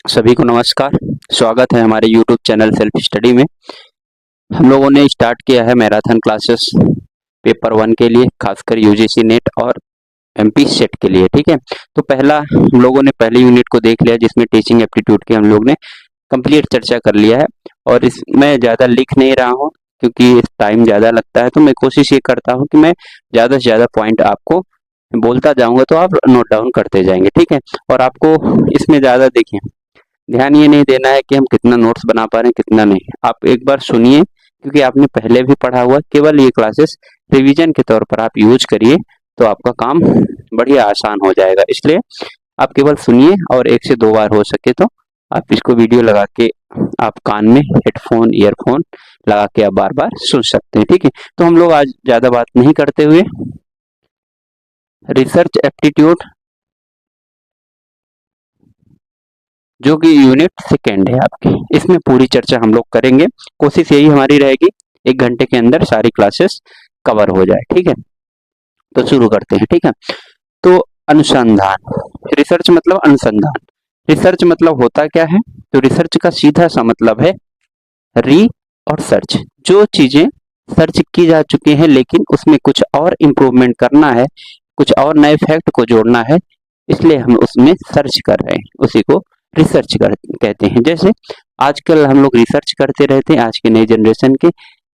सभी को नमस्कार। स्वागत है हमारे YouTube चैनल सेल्फ स्टडी में। हम लोगों ने स्टार्ट किया है मैराथन क्लासेस पेपर 1 के लिए, खासकर यूजीसी नेट और एमपी सेट के लिए। ठीक है, तो पहला हम लोगों ने पहली यूनिट को देख लिया जिसमें टीचिंग एप्टीट्यूड की हम लोग ने कंप्लीट चर्चा कर लिया है। और इसमें ज़्यादा लिख नहीं रहा हूँ क्योंकि टाइम ज़्यादा लगता है, तो मैं कोशिश ये करता हूँ कि मैं ज़्यादा से ज़्यादा पॉइंट आपको बोलता जाऊँगा तो आप नोट डाउन करते जाएंगे। ठीक है, और आपको इसमें ज़्यादा देखिए ध्यान ये नहीं देना है कि हम कितना नोट्स बना पा रहे हैं कितना नहीं। आप एक बार सुनिए क्योंकि आपने पहले भी पढ़ा हुआ, केवल ये क्लासेस रिवीजन के तौर पर आप यूज करिए तो आपका काम बढ़िया आसान हो जाएगा। इसलिए आप केवल सुनिए और 1 से 2 बार हो सके तो आप इसको वीडियो लगा के आप कान में हेडफोन ईयरफोन लगा के आप बार बार सुन सकते हैं। ठीक है, तो हम लोग आज ज्यादा बात नहीं करते हुए रिसर्च एप्टीट्यूड जो कि यूनिट सेकेंड है आपकी, इसमें पूरी चर्चा हम लोग करेंगे। कोशिश यही हमारी रहेगी 1 घंटे के अंदर सारी क्लासेस कवर हो जाए। ठीक है, तो शुरू करते हैं। ठीक है, तो अनुसंधान, रिसर्च मतलब अनुसंधान। रिसर्च मतलब होता क्या है? तो रिसर्च का सीधा सा मतलब है री और सर्च। जो चीजें सर्च की जा चुकी हैं लेकिन उसमें कुछ और इम्प्रूवमेंट करना है, कुछ और नए फैक्ट को जोड़ना है, इसलिए हम उसमें सर्च कर रहे हैं, उसी को रिसर्च कहते हैं। जैसे आजकल हम लोग रिसर्च करते रहते हैं, आज के नई जनरेशन के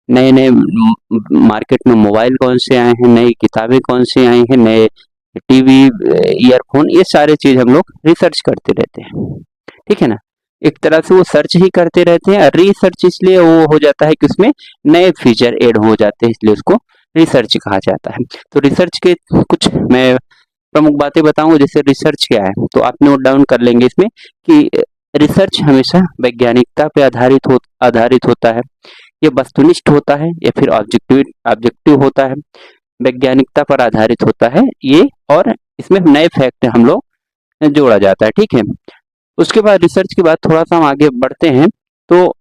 नए नए मार्केट में मोबाइल कौन से आए हैं, नई किताबें कौन से आई हैं, नए टीवी ईयरफोन, ये सारे चीज हम लोग रिसर्च करते रहते हैं। ठीक है ना, एक तरह से वो सर्च ही करते रहते हैं। रिसर्च इसलिए वो हो जाता है कि उसमें नए फीचर ऐड हो जाते हैं, इसलिए उसको रिसर्च कहा जाता है। तो रिसर्च के कुछ मैं प्रमुख बातें बताऊंगा। जैसे रिसर्च क्या है तो आप नोट डाउन कर लेंगे इसमें कि रिसर्च हमेशा वैज्ञानिकता पे आधारित होता है, ये वस्तुनिष्ठ होता है या फिर ऑब्जेक्टिव होता है, वैज्ञानिकता पर आधारित होता है ये, और इसमें नए फैक्ट हम लोग जोड़ा जाता है। ठीक है, उसके बाद रिसर्च के बाद थोड़ा सा हम आगे बढ़ते हैं तो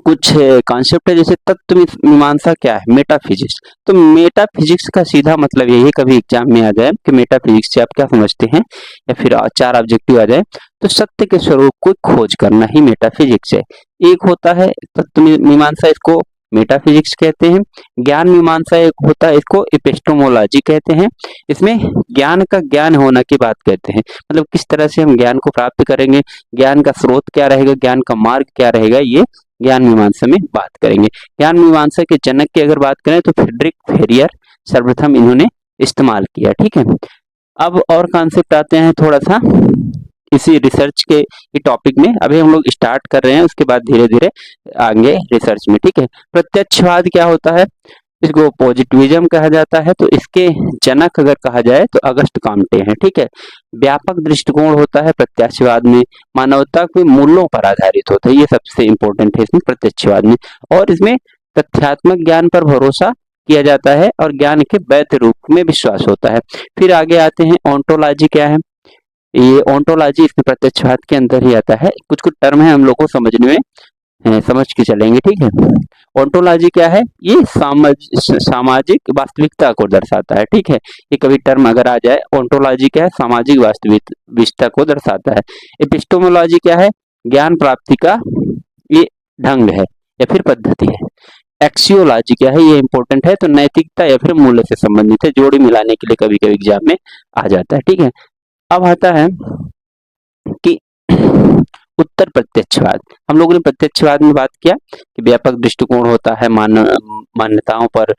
कुछ कॉन्सेप्ट है। जैसे तत्व मीमांसा क्या है? मेटाफिजिक्स। तो मेटाफिजिक्स का सीधा मतलब यही, कभी एग्जाम में आ जाए कि मेटाफिजिक्स से आप क्या समझते हैं या फिर 4 ऑब्जेक्टिव आ जाए तो सत्य के स्वरूप को खोज करना ही मेटाफिजिक्स है। एक होता है तत्व मीमांसा, इसको मेटाफिजिक्स कहते हैं। ज्ञान मीमांसा एक होता है, इसको एपिस्टेमोलॉजी कहते हैं। इसमें ज्ञान का ज्ञान होना की बात कहते हैं, मतलब किस तरह से हम ज्ञान को प्राप्त करेंगे, ज्ञान का स्रोत क्या रहेगा, ज्ञान का मार्ग क्या रहेगा, ये ज्ञान मीमांसा में बात करेंगे। ज्ञान मीमांसा के जनक की अगर बात करें तो फ्रेडरिक फेरियर सर्वप्रथम इन्होंने इस्तेमाल किया। ठीक है, अब और कॉन्सेप्ट आते हैं थोड़ा सा इसी रिसर्च के टॉपिक में। अभी हम लोग स्टार्ट कर रहे हैं, उसके बाद धीरे धीरे आगे रिसर्च में। ठीक है, प्रत्यक्षवाद क्या होता है? इसको पॉजिटिविज्म कहा जाता है, तो इसके जनक अगर कहा जाए तो अगस्त कॉम्टे हैं। ठीक है, व्यापक दृष्टिकोण होता है प्रत्यक्षवाद में, मानवता के मूल्यों पर आधारित होता है, ये सबसे इंपॉर्टेंट है इसमें प्रत्यक्षवाद में। और इसमें तथ्यात्मक ज्ञान पर भरोसा किया जाता है और ज्ञान के वैध रूप में विश्वास होता है। फिर आगे आते हैं ओंटोलॉजी क्या है? ये ओंटोलॉजी इसमें प्रत्यक्षवाद के अंदर ही आता है। कुछ कुछ टर्म है हम लोग को समझने में समझ के चलेंगे। ठीक है, ओंटोलॉजी क्या है? ये सामाजिक वास्तविकता को दर्शाता है। ठीक है, ये कभी टर्म अगर आ जाए, ओंटोलॉजी क्या है? सामाजिक वास्तविकता को दर्शाता है। एपिस्टेमोलॉजी क्या है? ज्ञान प्राप्ति का ये ढंग है या फिर पद्धति है। एक्सियोलॉजी क्या है? ये इंपॉर्टेंट है, तो नैतिकता या फिर मूल्य से संबंधित है, जोड़ी मिलाने के लिए कभी कभी एग्जाम में आ जाता है। ठीक है, अब आता है कि उत्तर प्रत्यक्षवाद। हम लोगों ने प्रत्यक्षवाद में बात किया कि व्यापक दृष्टिकोण होता है, मान्यताओं पर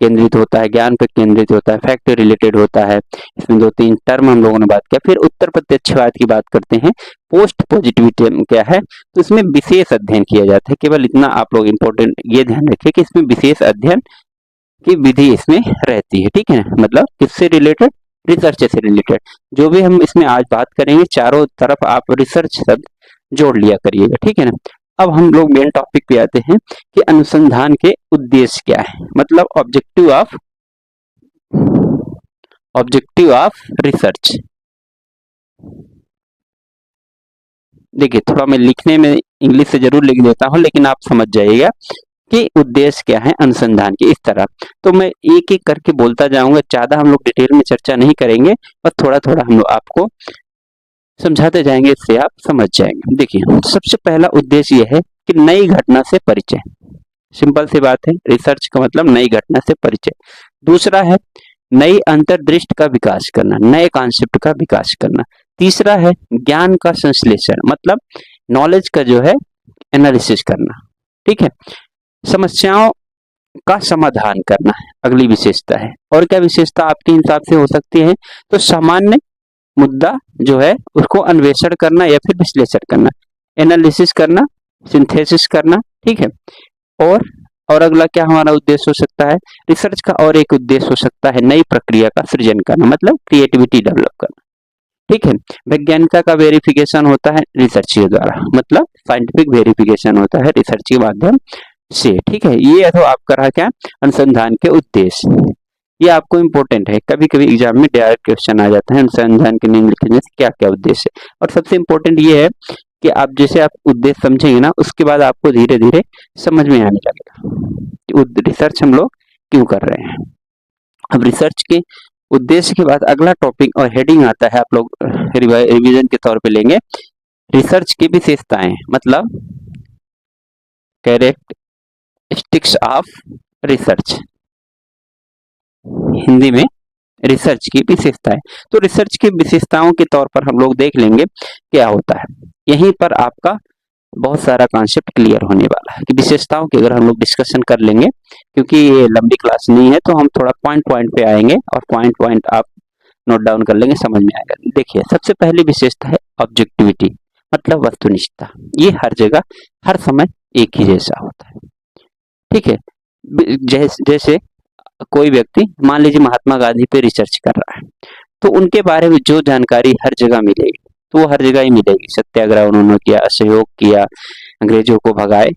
केंद्रित होता है, ज्ञान पर केंद्रित होता है, फैक्ट रिलेटेड होता है। इसमें 2-3 टर्म हम लोगों ने बात किया। फिर उत्तर प्रत्यक्षवाद की बात करते हैं। पोस्ट पॉजिटिविज्म क्या है? तो इसमें विशेष अध्ययन किया जाता है। केवल इतना आप लोग इंपॉर्टेंट ये ध्यान रखिए कि इसमें विशेष अध्ययन की विधि इसमें रहती है। ठीक है ना, मतलब किससे रिलेटेड? रिसर्च से रिलेटेड। जो भी हम इसमें आज बात करेंगे चारों तरफ आप रिसर्च शब्द जोड़ लिया करिएगा। ठीक है ना, अब हम लोग मेन टॉपिक पे आते हैं कि अनुसंधान के उद्देश्य क्या है, मतलब ऑब्जेक्टिव ऑफ रिसर्च। देखिए थोड़ा मैं लिखने में इंग्लिश से जरूर लिख देता हूँ लेकिन आप समझ जाइएगा कि उद्देश्य क्या है अनुसंधान के। इस तरह तो मैं एक एक करके बोलता जाऊंगा, ज्यादा हम लोग डिटेल में चर्चा नहीं करेंगे, बस थोड़ा थोड़ा हम लोग आपको समझाते जाएंगे, इससे आप समझ जाएंगे। देखिए, सबसे पहला उद्देश्य यह है कि नई घटना से परिचय। सिंपल सी बात है, रिसर्च का मतलब नई घटना से परिचय। दूसरा है नई अंतर्दृष्टि का विकास करना, नए कॉन्सेप्ट का विकास करना। तीसरा है ज्ञान का संश्लेषण, मतलब नॉलेज का जो है एनालिसिस करना। ठीक है, समस्याओं का समाधान करना अगली विशेषता है। और क्या विशेषता आपके हिसाब से हो सकती है? तो सामान्य मुद्दा जो है उसको अन्वेषण करना या फिर विश्लेषण करना, एनालिसिस करना, सिंथेसिस करना। ठीक है, और अगला क्या हमारा उद्देश्य हो सकता है? रिसर्च का और एक उद्देश्य हो सकता है नई प्रक्रिया का सृजन करना, मतलब क्रिएटिविटी डेवलप करना। ठीक है, वैज्ञानिकता का वेरिफिकेशन होता है रिसर्च के द्वारा, मतलब साइंटिफिक वेरिफिकेशन होता है रिसर्च के माध्यम से। ठीक है, ये तो आपका रहा क्या? अनुसंधान के उद्देश्य। ये आपको इंपॉर्टेंट है, कभी कभी एग्जाम में डायरेक्ट क्वेश्चन आ जाता है अनुसंधान के निम्नलिखित में से क्या क्या उद्देश्य है। और सबसे इंपॉर्टेंट ये है कि आप जैसे आप उद्देश्य समझेंगे ना, उसके बाद आपको धीरे धीरे समझ में आने लगेगा कि रिसर्च हम लोग क्यों कर रहे हैं। अब रिसर्च के उद्देश्य के बाद अगला टॉपिक और हेडिंग आता है, आप लोग रिवीजन के तौर पे लेंगे, रिसर्च की विशेषताएं, मतलब कैरेक्टरिस्टिक्स ऑफ रिसर्च, हिंदी में रिसर्च की विशेषताएं। तो रिसर्च की विशेषताओं के तौर पर हम लोग देख लेंगे क्या होता है। यहीं पर आपका बहुत सारा कॉन्सेप्ट क्लियर होने वाला है कि विशेषताओं की अगर हम लोग डिस्कशन कर लेंगे, क्योंकि ये लंबी क्लास नहीं है तो हम थोड़ा पॉइंट पॉइंट पे आएंगे और पॉइंट पॉइंट आप नोट डाउन कर लेंगे, समझ में आएगा। देखिए, सबसे पहली विशेषता है ऑब्जेक्टिविटी, मतलब वस्तुनिष्ठता। ये हर जगह हर समय एक ही जैसा होता है। ठीक है, जैसे कोई व्यक्ति मान लीजिए महात्मा गांधी पे रिसर्च कर रहा है, तो उनके बारे में जो जानकारी हर जगह मिलेगी तो वो हर जगह ही मिलेगी। सत्याग्रह उन्होंने किया, असहयोग किया, अंग्रेजों को भगाए,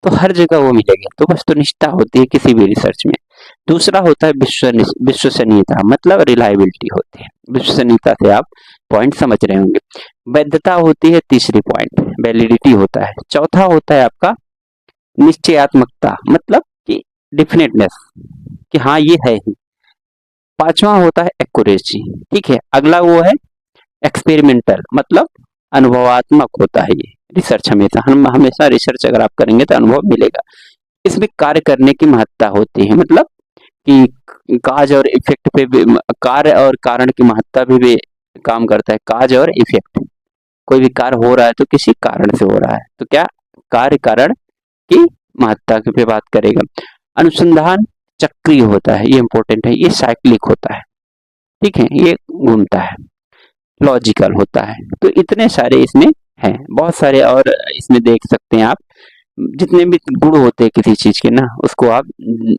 तो हर जगह वो मिलेगी। तो वस्तुनिष्ठता होती है किसी भी रिसर्च में। दूसरा होता है विश्वसनीयता, मतलब रिलायबिलिटी होती है। विश्वसनीयता से आप पॉइंट समझ रहे होंगे। वैधता होती है तीसरी पॉइंट, वैलिडिटी होता है। चौथा होता है आपका निश्चयात्मकता, मतलब कि डिफिनेटनेस, कि हाँ ये है ही। पांचवा होता है एक्यूरेसी। ठीक है, अगला वो है एक्सपेरिमेंटल, मतलब अनुभवात्मक होता है ये रिसर्च। हम हमेशा रिसर्च अगर आप करेंगे तो अनुभव मिलेगा। इसमें कार्य करने की महत्ता होती है, मतलब कि काज और इफेक्ट पे भी, कार्य और कारण की महत्ता भी काम करता है। काज और इफेक्ट, कोई भी कार्य हो रहा है तो किसी कारण से हो रहा है, तो क्या कार्य कारण की महत्ता पे बात करेगा। अनुसंधान चक्रीय होता है, ये इंपॉर्टेंट है, ये साइक्लिक होता है। ठीक है, ये घूमता है। लॉजिकल होता है। तो इतने सारे इसमें हैं, बहुत सारे और इसमें देख सकते हैं आप। जितने भी गुण होते हैं किसी चीज के ना, उसको आप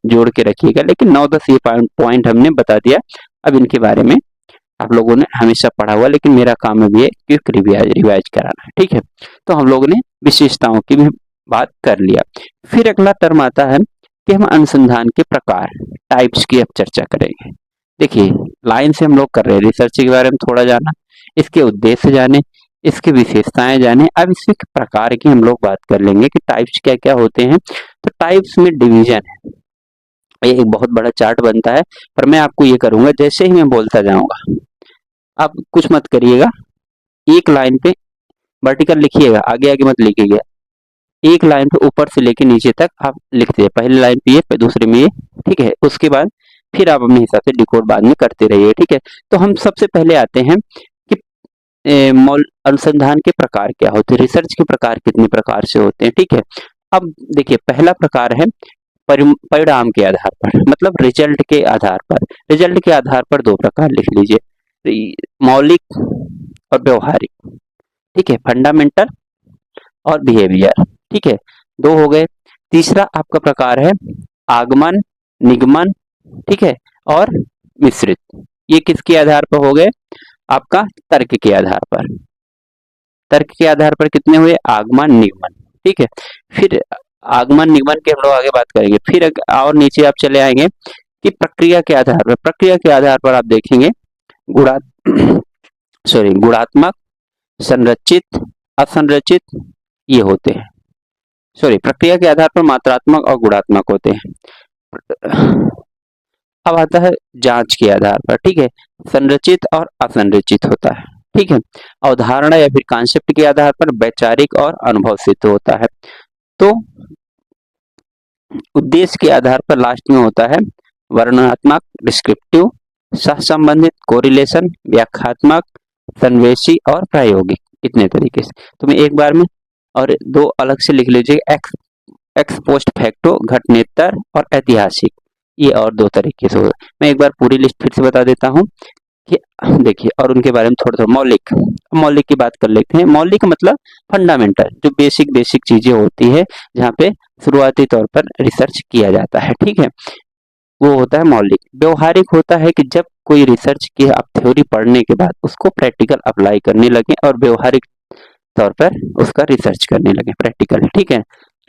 जोड़ के रखिएगा। लेकिन 9-10 ये पॉइंट हमने बता दिया। अब इनके बारे में आप लोगों ने हमेशा पढ़ा हुआ, लेकिन मेरा काम अभी है क्विक रिवाइज कराना है। ठीक है, तो हम लोगों ने विशेषताओं की भी बात कर लिया। फिर अगला टर्म आता है कि हम अनुसंधान के प्रकार, टाइप्स की अब चर्चा करेंगे। देखिए, लाइन से हम लोग कर रहे हैं, रिसर्च के बारे में थोड़ा जाना, इसके उद्देश्य जाने, इसकी विशेषताएं जाने। अब इसके प्रकार की हम लोग बात कर लेंगे कि टाइप्स क्या क्या होते हैं। तो टाइप्स में डिवीजन है, ये एक बहुत बड़ा चार्ट बनता है, पर मैं आपको ये करूंगा जैसे ही मैं बोलता जाऊंगा, आप कुछ मत करिएगा, एक लाइन पे वर्टिकल लिखिएगा, आगे आगे मत लिखिएगा। एक लाइन पे ऊपर से लेके नीचे तक आप लिखते हैं, पहले लाइन पे ये, दूसरे में ये। ठीक है, उसके बाद फिर आप अपने हिसाब से डिकोड बाद में करते रहिए। ठीक है, तो हम सबसे पहले आते हैं कि अनुसंधान के प्रकार क्या होते हैं, रिसर्च के प्रकार कितने प्रकार से होते हैं। ठीक है, अब देखिए, पहला प्रकार है परिणाम के आधार पर, मतलब रिजल्ट के आधार पर। रिजल्ट के आधार पर दो प्रकार लिख लीजिए, मौलिक और व्यवहारिक। ठीक है, फंडामेंटल और बिहेवियर। ठीक है, दो हो गए। तीसरा आपका प्रकार है आगमन, निगमन, ठीक है, और मिश्रित। ये किसके आधार पर हो गए? आपका तर्क के आधार पर। तर्क के आधार पर कितने हुए? आगमन, निगमन। ठीक है, फिर आगमन निगमन के हम लोग आगे बात करेंगे। फिर और नीचे आप चले आएंगे कि प्रक्रिया के आधार पर। प्रक्रिया के आधार पर आप देखेंगे गुणा गुणात्मक, संरचित, असंरचित, ये होते हैं। प्रक्रिया के आधार पर मात्रात्मक और गुणात्मक होते हैं। अब आता है जांच के आधार पर। ठीक है, संरचित और असंरचित होता है। ठीक है। अवधारणा या फिर कॉन्सेप्ट के आधार पर वैचारिक और अनुभव सिद्ध होता है। तो उद्देश्य के आधार पर लास्ट में होता है वर्णनात्मक, डिस्क्रिप्टिव, सहसंबंधित, कोरिलेशन, व्याख्यात्मक, सन्वेशी और प्रायोगिक, इतने तरीके से। तो मैं एक बार में और दो अलग से लिख लीजिए, एक्स पोस्ट फैक्टो, घटनेतर और ऐतिहासिक, ये और दो तरीके से होगा। मैं एक बार पूरी लिस्ट फिर से बता देता हूँ कि देखिए, और उनके बारे में थोड़ा थोड़ा मौलिक की बात कर लेते हैं। मौलिक मतलब फंडामेंटल, जो बेसिक चीजें होती है जहाँ पे शुरुआती तौर पर रिसर्च किया जाता है, ठीक है, वो होता है मौलिक। व्यवहारिक होता है कि जब कोई रिसर्च की आप थ्योरी पढ़ने के बाद उसको प्रैक्टिकल अप्लाई करने लगे और व्यवहारिक तौर पर उसका रिसर्च करने लगे, प्रैक्टिकल, ठीक है।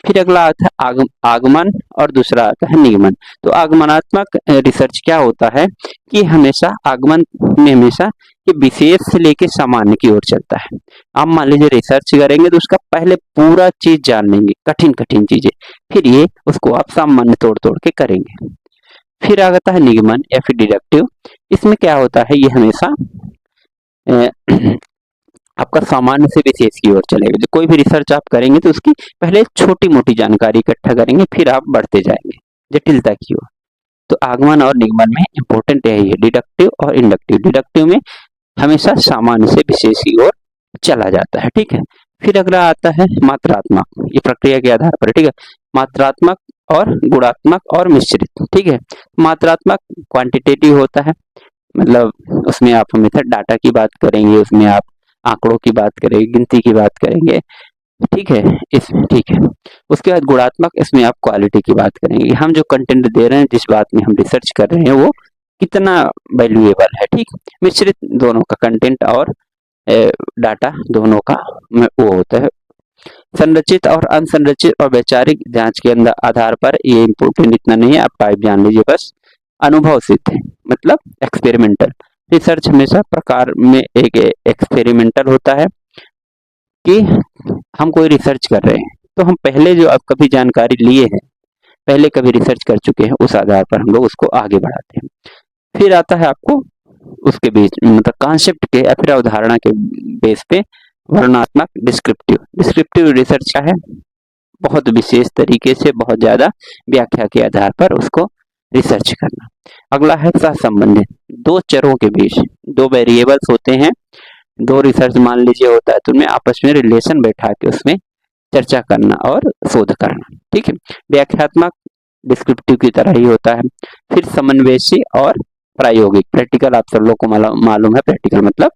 फिर अगला आता है आगमन और दूसरा आता है निगमन। तो आगमनात्मक रिसर्च क्या होता है कि हमेशा आगमन में हमेशा ये विशेष से लेके सामान्य की ओर चलता है। आप मान लीजिए रिसर्च करेंगे तो उसका पहले पूरा चीज जान लेंगे, कठिन चीजें, फिर ये उसको आप सामान्य तोड़ तोड़ के करेंगे। फिर आता है निगमन या फिर डिडक्टिव। इसमें क्या होता है, ये हमेशा आपका सामान्य से विशेष की ओर चलेगा। जो कोई भी रिसर्च आप करेंगे तो उसकी पहले छोटी मोटी जानकारी इकट्ठा करेंगे, फिर आप बढ़ते जाएंगे जटिलता की ओर। तो आगमन और निगमन में इंपॉर्टेंट यही है, डिडक्टिव और इंडक्टिव। डिडक्टिव में हमेशा सामान्य से विशेष की ओर चला जाता है, ठीक है। फिर अगला आता है मात्रात्मक, ये प्रक्रिया के आधार पर, ठीक है। मात्रात्मक और गुणात्मक और मिश्रित, ठीक है। मात्रात्मक क्वांटिटेटिव होता है, मतलब उसमें आप मेथड डाटा की बात करेंगे, उसमें आप आंकड़ों की बात करेंगे, गिनती की बात करेंगे, ठीक है, इसमें, ठीक है। उसके बाद गुणात्मक, इसमें आप क्वालिटी की बात करेंगे, हम जो कंटेंट दे रहे हैं, जिस बात में हम रिसर्च कर रहे हैं वो कितना वैल्यूएबल है, ठीक। मिश्रित, दोनों का कंटेंट और डाटा दोनों का वो होता है। संरचित और अनसंरचित और वैचारिक जांच के अंदर आधार पर, ये इंपोर्टेंट इतना नहीं है, आप टाइप जान लीजिए बस। अनुभव सिद्ध है मतलब एक्सपेरिमेंटल रिसर्च, हमेशा प्रकार में एक एक्सपेरिमेंटल होता है कि हम कोई रिसर्च कर रहे हैं तो हम पहले जो आप कभी जानकारी लिए हैं, पहले कभी रिसर्च कर चुके हैं, उस आधार पर हम लोग उसको आगे बढ़ाते हैं। फिर आता है आपको उसके बीच मतलब कॉन्सेप्ट के या फिर अवधारणा के बेस पे वर्णनात्मक, डिस्क्रिप्टिव रिसर्च क्या है, बहुत विशेष तरीके से बहुत ज्यादा व्याख्या के आधार पर उसको रिसर्च करना। अगला है सहसंबंधित, दो चरों के बीच, दो वेरिएबल्स होते हैं, दो रिसर्च मान लीजिए होता है, तो उनमें आपस में रिलेशन बैठा के उसमें चर्चा करना और शोध करना, ठीक है। व्याख्यात्मक डिस्क्रिप्टिव की तरह ही होता है। फिर समन्वयशी और प्रायोगिक, प्रैक्टिकल आप सब लोग को मालूम है, प्रैक्टिकल मतलब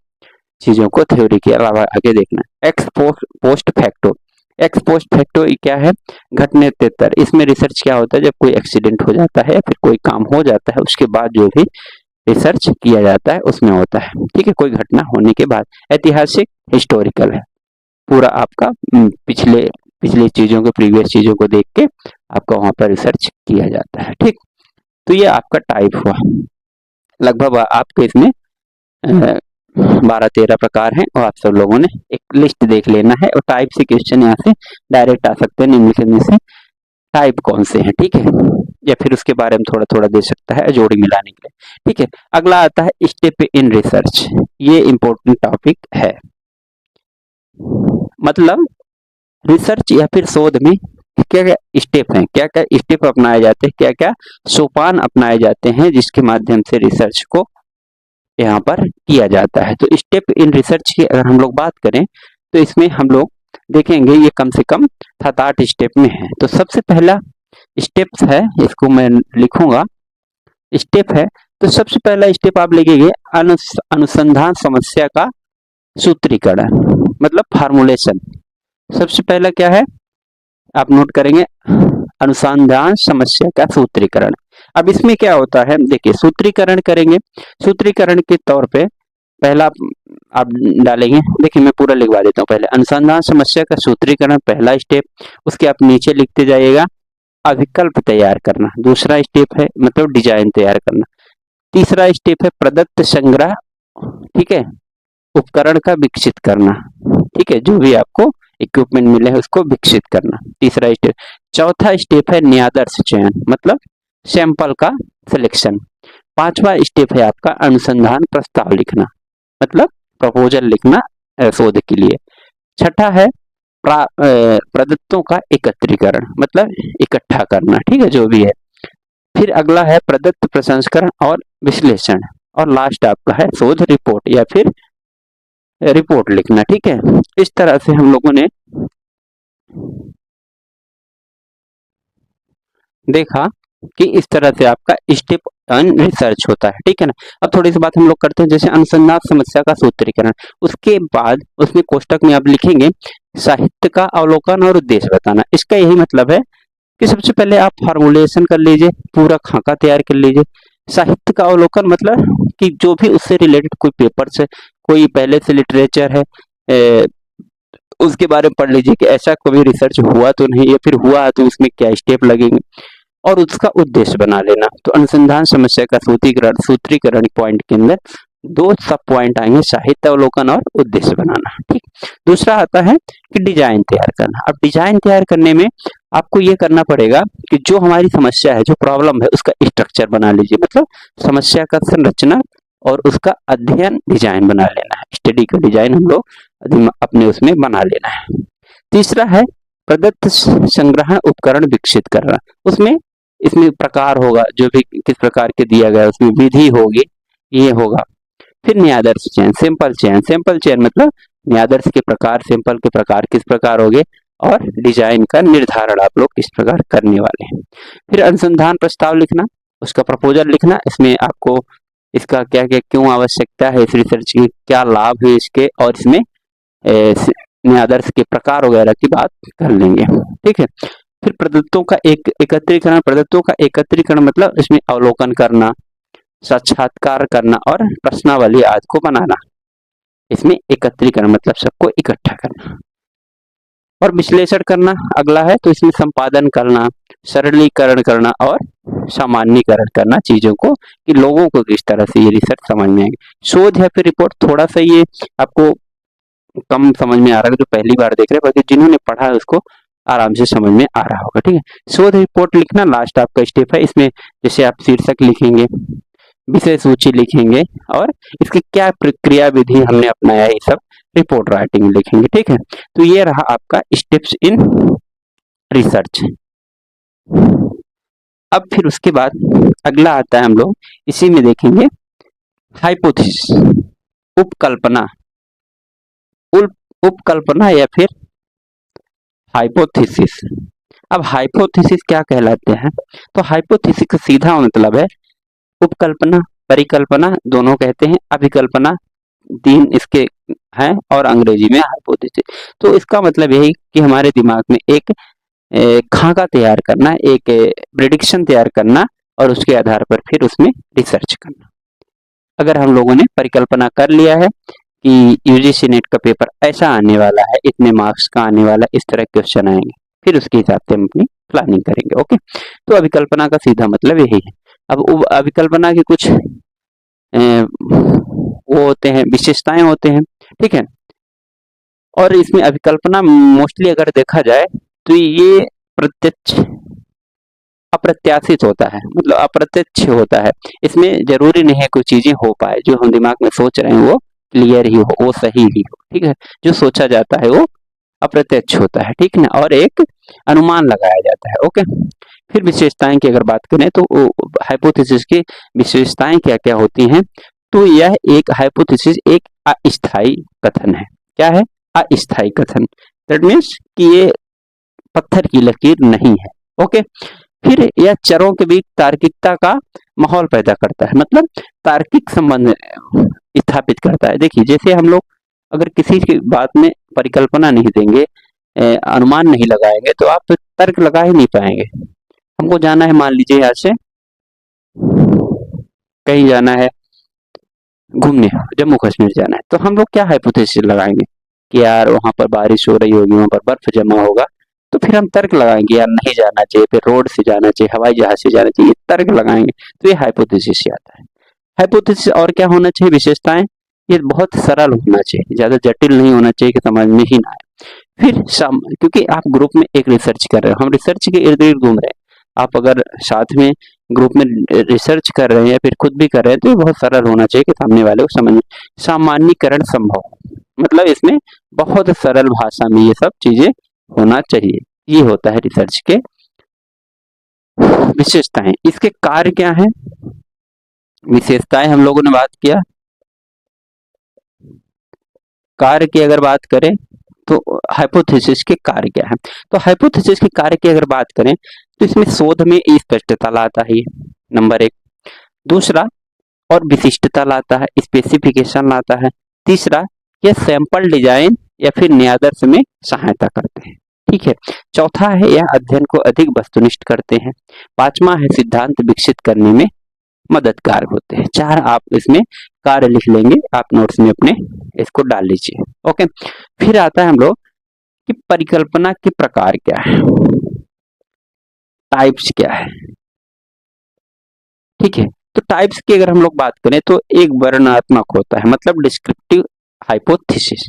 चीजों को थ्योरी के अलावा आगे देखना। X post facto, x post facto क्या है, घटनेतर। इसमें रिसर्च क्या होता है, जब कोई एक्सीडेंट हो जाता है या फिर कोई काम हो जाता है उसके बाद जो भी रिसर्च किया जाता है उसमें होता है, ठीक है, कोई घटना होने के बाद। ऐतिहासिक, हिस्टोरिकल है, पूरा आपका पिछले चीजों को, प्रीवियस चीजों को देख के आपका वहां पर रिसर्च किया जाता है, ठीक। तो ये आपका टाइप हुआ, लगभग आपके इसमें 12-13 प्रकार हैं और आप सब लोगों ने एक लिस्ट देख लेना है और टाइप से क्वेश्चन यहाँ से डायरेक्ट आ सकते हैं, निम्नलिखित में से टाइप कौन से हैं, ठीक है, या फिर उसके बारे में थोड़ा थोड़ा दे सकता है जोड़ी मिलाने के लिए, ठीक है। अगला आता है स्टेप इन रिसर्च, ये इंपॉर्टेंट टॉपिक है, मतलब रिसर्च या फिर शोध में क्या क्या स्टेप हैं, क्या क्या स्टेप अपनाए जाते हैं, क्या क्या सोपान अपनाए जाते हैं जिसके माध्यम से रिसर्च को यहाँ पर किया जाता है। तो स्टेप इन रिसर्च की अगर हम लोग बात करें तो इसमें हम लोग देखेंगे ये कम से कम 7-8 स्टेप में है। तो सबसे पहला स्टेप्स है, इसको मैं लिखूंगा, स्टेप है। तो सबसे पहला स्टेप आप लिखेंगे अनुसंधान समस्या का सूत्रीकरण, मतलब फार्मूलेशन। सबसे पहला क्या है आप नोट करेंगे, अनुसंधान समस्या का सूत्रीकरण। अब इसमें क्या होता है, देखिए सूत्रीकरण करेंगे, सूत्रीकरण के तौर पे पहला आप डालेंगे, देखिए मैं पूरा लिखवा देता हूँ। पहले अनुसंधान समस्या का सूत्रीकरण पहला स्टेप, उसके आप नीचे लिखते जाइएगा अभिकल्प तैयार करना, दूसरा स्टेप है मतलब डिजाइन तैयार करना, तीसरा स्टेप है प्रदत्त संग्रह, ठीक है, उपकरण का विकसित करना, ठीक है, जो भी आपको इक्विपमेंट मिले हैं उसको विकसित करना, तीसरा स्टेप। चौथा स्टेप है न्यादर्श चयन, मतलब सैंपल का सिलेक्शन। पांचवा स्टेप है आपका अनुसंधान प्रस्ताव लिखना, मतलब प्रपोजल लिखना शोध के लिए। छठा है प्रदत्तों का एकत्रीकरण, मतलब इकट्ठा करना, ठीक है, जो भी है। फिर अगला है प्रदत्त प्रसंस्करण और विश्लेषण, और लास्ट आपका है शोध रिपोर्ट या फिर रिपोर्ट लिखना, ठीक है। इस तरह से हम लोगों ने देखा कि इस तरह से आपका स्टेप ऑन रिसर्च होता है, ठीक है ना। अब थोड़ी सी बात हम लोग करते हैं, जैसे अनुसंधान समस्या का सूत्रीकरण, उसके बाद उसमें कोष्टक में आप लिखेंगे साहित्य का अवलोकन और उद्देश्य बताना। इसका यही मतलब है कि सबसे पहले आप फॉर्मुलेशन कर लीजिए, पूरा खाका तैयार कर लीजिए। साहित्य का अवलोकन मतलब कि जो भी उससे रिलेटेड कोई पेपर्स है, कोई पहले से लिटरेचर है, उसके बारे में पढ़ लीजिए कि ऐसा कोई रिसर्च हुआ तो नहीं, या फिर हुआ है तो उसमें क्या स्टेप लगेंगे, और उसका उद्देश्य बना लेना। तो अनुसंधान समस्या का सूत्रीकरण पॉइंट के अंदर 2 सब पॉइंट आएंगे, साहित्य अवलोकन और उद्देश्य बनाना, ठीक। दूसरा आता है कि डिजाइन तैयार करना। अब डिजाइन तैयार करने में आपको ये करना पड़ेगा कि जो हमारी समस्या है, जो प्रॉब्लम है, उसका स्ट्रक्चर बना लीजिए, मतलब समस्या का संरचना और उसका अध्ययन डिजाइन बना लेना है। स्टडी का डिजाइन हम लोग अपने उसमें बना लेना है। तीसरा है प्रदत्त संग्रहण उपकरण विकसित करना। इसमें प्रकार होगा, जो भी किस प्रकार के दिया गया, उसमें विधि होगी, ये होगा। फिर न्यायादर्श चयन, सैंपल चयन मतलब न्यायादर्श के प्रकार, सैंपल के प्रकार किस प्रकार होंगे, और डिजाइन का निर्धारण आप लोग किस प्रकार करने वाले हैं। फिर अनुसंधान प्रस्ताव लिखना, उसका प्रपोजल लिखना। इसमें आपको इसका क्या क्या क्यों आवश्यकता है, इस रिसर्च की क्या लाभ है इसके, और इसमें न्यायादर्श के प्रकार वगैरह की बात कर लेंगे, ठीक है। फिर प्रदत्तों का एकत्रीकरण मतलब इसमें अवलोकन करना, साक्षात्कार करना और प्रश्नावली आदि को बनाना। इसमें एकत्रीकरण मतलब सबको इकट्ठा करना। और विश्लेषण करना अगला है, तो इसमें संपादन करना, सरलीकरण करना और सामान्यीकरण करना चीजों को, कि लोगों को किस तरह से ये रिसर्च समझ में आएगी। शोध या फिर रिपोर्ट थोड़ा सा ये आपको कम समझ में आ रहा है, जो पहली बार देख रहे हैं, बाकी जिन्होंने पढ़ा है उसको आराम से समझ में आ रहा होगा, ठीक है। शोध रिपोर्ट लिखना लास्ट आपका स्टेप है। इसमें जैसे आप शीर्षक लिखेंगे, विषय सूची लिखेंगे, और इसकी क्या प्रक्रिया विधि हमने अपनाया, ये सब रिपोर्ट राइटिंग लिखेंगे, ठीक है। तो ये रहा आपका स्टेप्स इन रिसर्च। अब फिर उसके बाद अगला आता है, हम लोग इसी में देखेंगे हाइपोथेसिस, उपकल्पना, उपकल्पना या फिर हाइपोथेसिस। अब हाइपोथेसिस क्या कहलाते हैं, तो हाइपोथेसिस का सीधा मतलब है उपकल्पना, परिकल्पना दोनों कहते हैं, अभिकल्पना 3 इसके हैं, और अंग्रेजी में हाइपोथेसिस। तो इसका मतलब यही कि हमारे दिमाग में एक खाका तैयार करना, एक प्रेडिक्शन तैयार करना, और उसके आधार पर फिर उसमें रिसर्च करना। अगर हम लोगों ने परिकल्पना कर लिया है कि यूजीसी नेट का पेपर ऐसा आने वाला है, इतने मार्क्स का आने वाला, इस तरह क्वेश्चन आएंगे, फिर उसके हिसाब से हम अपनी प्लानिंग करेंगे, ओके। तो अभिकल्पना का सीधा मतलब यही है। अब अभिकल्पना के कुछ वो होते हैं, विशेषताएं होते हैं, ठीक है। और इसमें अभिकल्पना मोस्टली अगर देखा जाए तो ये प्रत्यक्ष अप्रत्याशित होता है, मतलब अप्रत्यक्ष होता है। इसमें जरूरी नहीं है कोई चीजें हो पाए, जो हम दिमाग में सोच रहे हैं वो क्लियर ही हो, वो सही ही हो, ठीक है। जो सोचा जाता है वो अप्रत्यक्ष होता है, ठीक ना, और एक अनुमान लगाया जाता है, ओके। फिर विशेषताएं की अगर बात करें तो हाइपोथेसिस की विशेषताएं क्या क्या होती हैं, तो यह एक हाइपोथेसिस एक अस्थायी कथन है। क्या है? अस्थायी कथन। दैट मीन्स कि ये पत्थर की लकीर नहीं है, ओके। फिर यह चरों के बीच तार्किकता का माहौल पैदा करता है, मतलब तार्किक संबंध स्थापित करता है। देखिए, जैसे हम लोग अगर किसी की बात में परिकल्पना नहीं देंगे, अनुमान नहीं लगाएंगे, तो आप तर्क लगा ही नहीं पाएंगे। हमको जाना है, मान लीजिए यहाँ से कहीं जाना है घूमने, जम्मू कश्मीर जाना है, तो हम लोग क्या हाइपोथेसिस लगाएंगे कि यार वहां पर बारिश हो रही होगी, वहां पर बर्फ जमा होगा, तो फिर हम तर्क लगाएंगे यार नहीं जाना चाहिए, फिर रोड से जाना चाहिए, हवाई जहाज से जाना चाहिए, तर्क लगाएंगे। तो ये हाइपोथेसिस से आता है। हाइपोथेसिस और क्या होना चाहिए विशेषताएं, ये बहुत सरल होना चाहिए, ज्यादा जटिल नहीं होना चाहिए कि समझ में ही ना आए। फिर क्योंकि आप ग्रुप में एक रिसर्च कर रहे हो, हम रिसर्च के इर्द गिर्द घूम रहे हैं, आप अगर साथ में ग्रुप में रिसर्च कर रहे हैं या फिर खुद भी कर रहे हैं तो ये बहुत सरल होना चाहिए कि सामने वाले को समझ में। सामान्यीकरण संभव, मतलब इसमें बहुत सरल भाषा में ये सब चीजें होना चाहिए। ये होता है रिसर्च के विशेषताएं। इसके कार्य क्या है, विशेषताएं हम लोगों ने बात किया। कार्य की अगर बात करें तो हाइपोथेसिस के कार्य क्या है, तो हाइपोथेसिस के कार्य की अगर बात करें तो इसमें शोध में स्पष्टता लाता है, नंबर एक। दूसरा, और विशिष्टता लाता है, स्पेसिफिकेशन लाता है। तीसरा, यह सैंपल डिजाइन या फिर न्यायादर्श में सहायता करते हैं, ठीक है। चौथा है, यह अध्ययन को अधिक वस्तुनिष्ठ करते हैं। पांचवा है, सिद्धांत विकसित करने में मददगार होते हैं। चार आप इसमें कार्य लिख लेंगे, आप नोट्स में अपने इसको डाल लीजिए, ओके। फिर आता है हम लोग कि परिकल्पना के प्रकार क्या है, टाइप्स क्या है, ठीक है। तो टाइप्स की अगर हम लोग बात करें तो एक वर्णनात्मक होता है, मतलब डिस्क्रिप्टिव हाइपोथेसिस।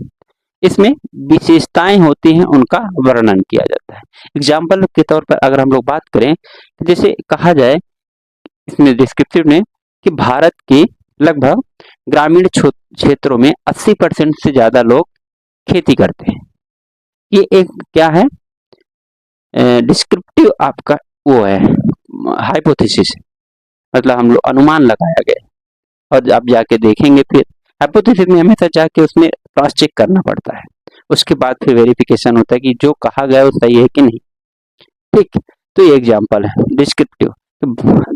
इसमें विशेषताएं होती हैं, उनका वर्णन किया जाता है। एग्जाम्पल के तौर पर अगर हम लोग बात करें, जैसे कहा जाए इसमें डिस्क्रिप्टिव में कि भारत के लगभग ग्रामीण क्षेत्रों में 80% से ज्यादा लोग खेती करते हैं। ये एक क्या है, डिस्क्रिप्टिव आपका वो है, हाइपोथेसिस, मतलब हम लोग अनुमान लगाया गया। और आप जाके देखेंगे फिर हाइपोथेसिस में हमेशा जाके उसमें क्रॉस चेक करना पड़ता है, उसके बाद फिर वेरिफिकेशन होता है कि जो कहा गया वो सही है कि नहीं, ठीक। तो ये एग्जाम्पल है डिस्क्रिप्टिव। तो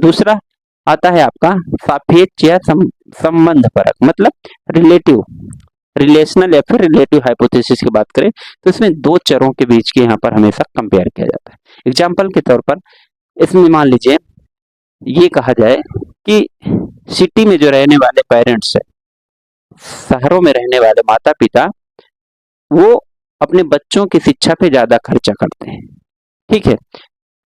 दूसरा आता है आपका सापेक्ष या संबंध परक, मतलब रिलेटिव, रिलेशनल या फिर रिलेटिव हाइपोथेसिस की बात करें तो इसमें दो चरों के बीच के यहाँ पर हमेशा कंपेयर किया जाता है। एग्जाम्पल के तौर पर इसमें मान लीजिए ये कहा जाए कि सिटी में जो रहने वाले पेरेंट्स है, शहरों में रहने वाले माता पिता, वो अपने बच्चों की शिक्षा पे ज्यादा खर्चा करते हैं, ठीक है।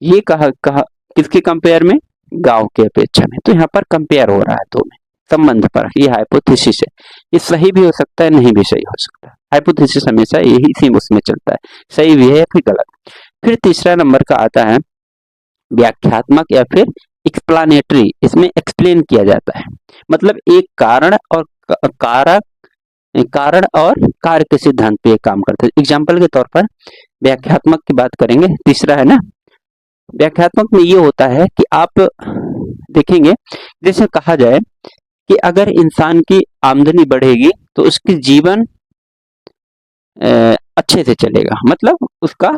ये कहा किसके कंपेयर में, गांव के अपेक्षा में। तो यहाँ पर कंपेयर हो रहा है दो में, संबंध पर, ये हाइपोथेसिस है। ये सही भी हो सकता है, नहीं भी सही हो सकता है। हाइपोथेसिस हमेशा यही सेम उसमें चलता है, सही भी है या फिर गलत। फिर तीसरा नंबर का आता है व्याख्यात्मक या फिर एक्सप्लानेटरी। इसमें एक्सप्लेन किया जाता है, मतलब एक कारण और कारक, कारण और कार्य के सिद्धांत पे काम करते हैं। एग्जाम्पल के तौर पर व्याख्यात्मक की बात करेंगे, तीसरा है ना। व्याख्यात्मक में ये होता है कि आप देखेंगे, जैसे कहा जाए कि अगर इंसान की आमदनी बढ़ेगी तो उसकी जीवन अच्छे से चलेगा, मतलब उसका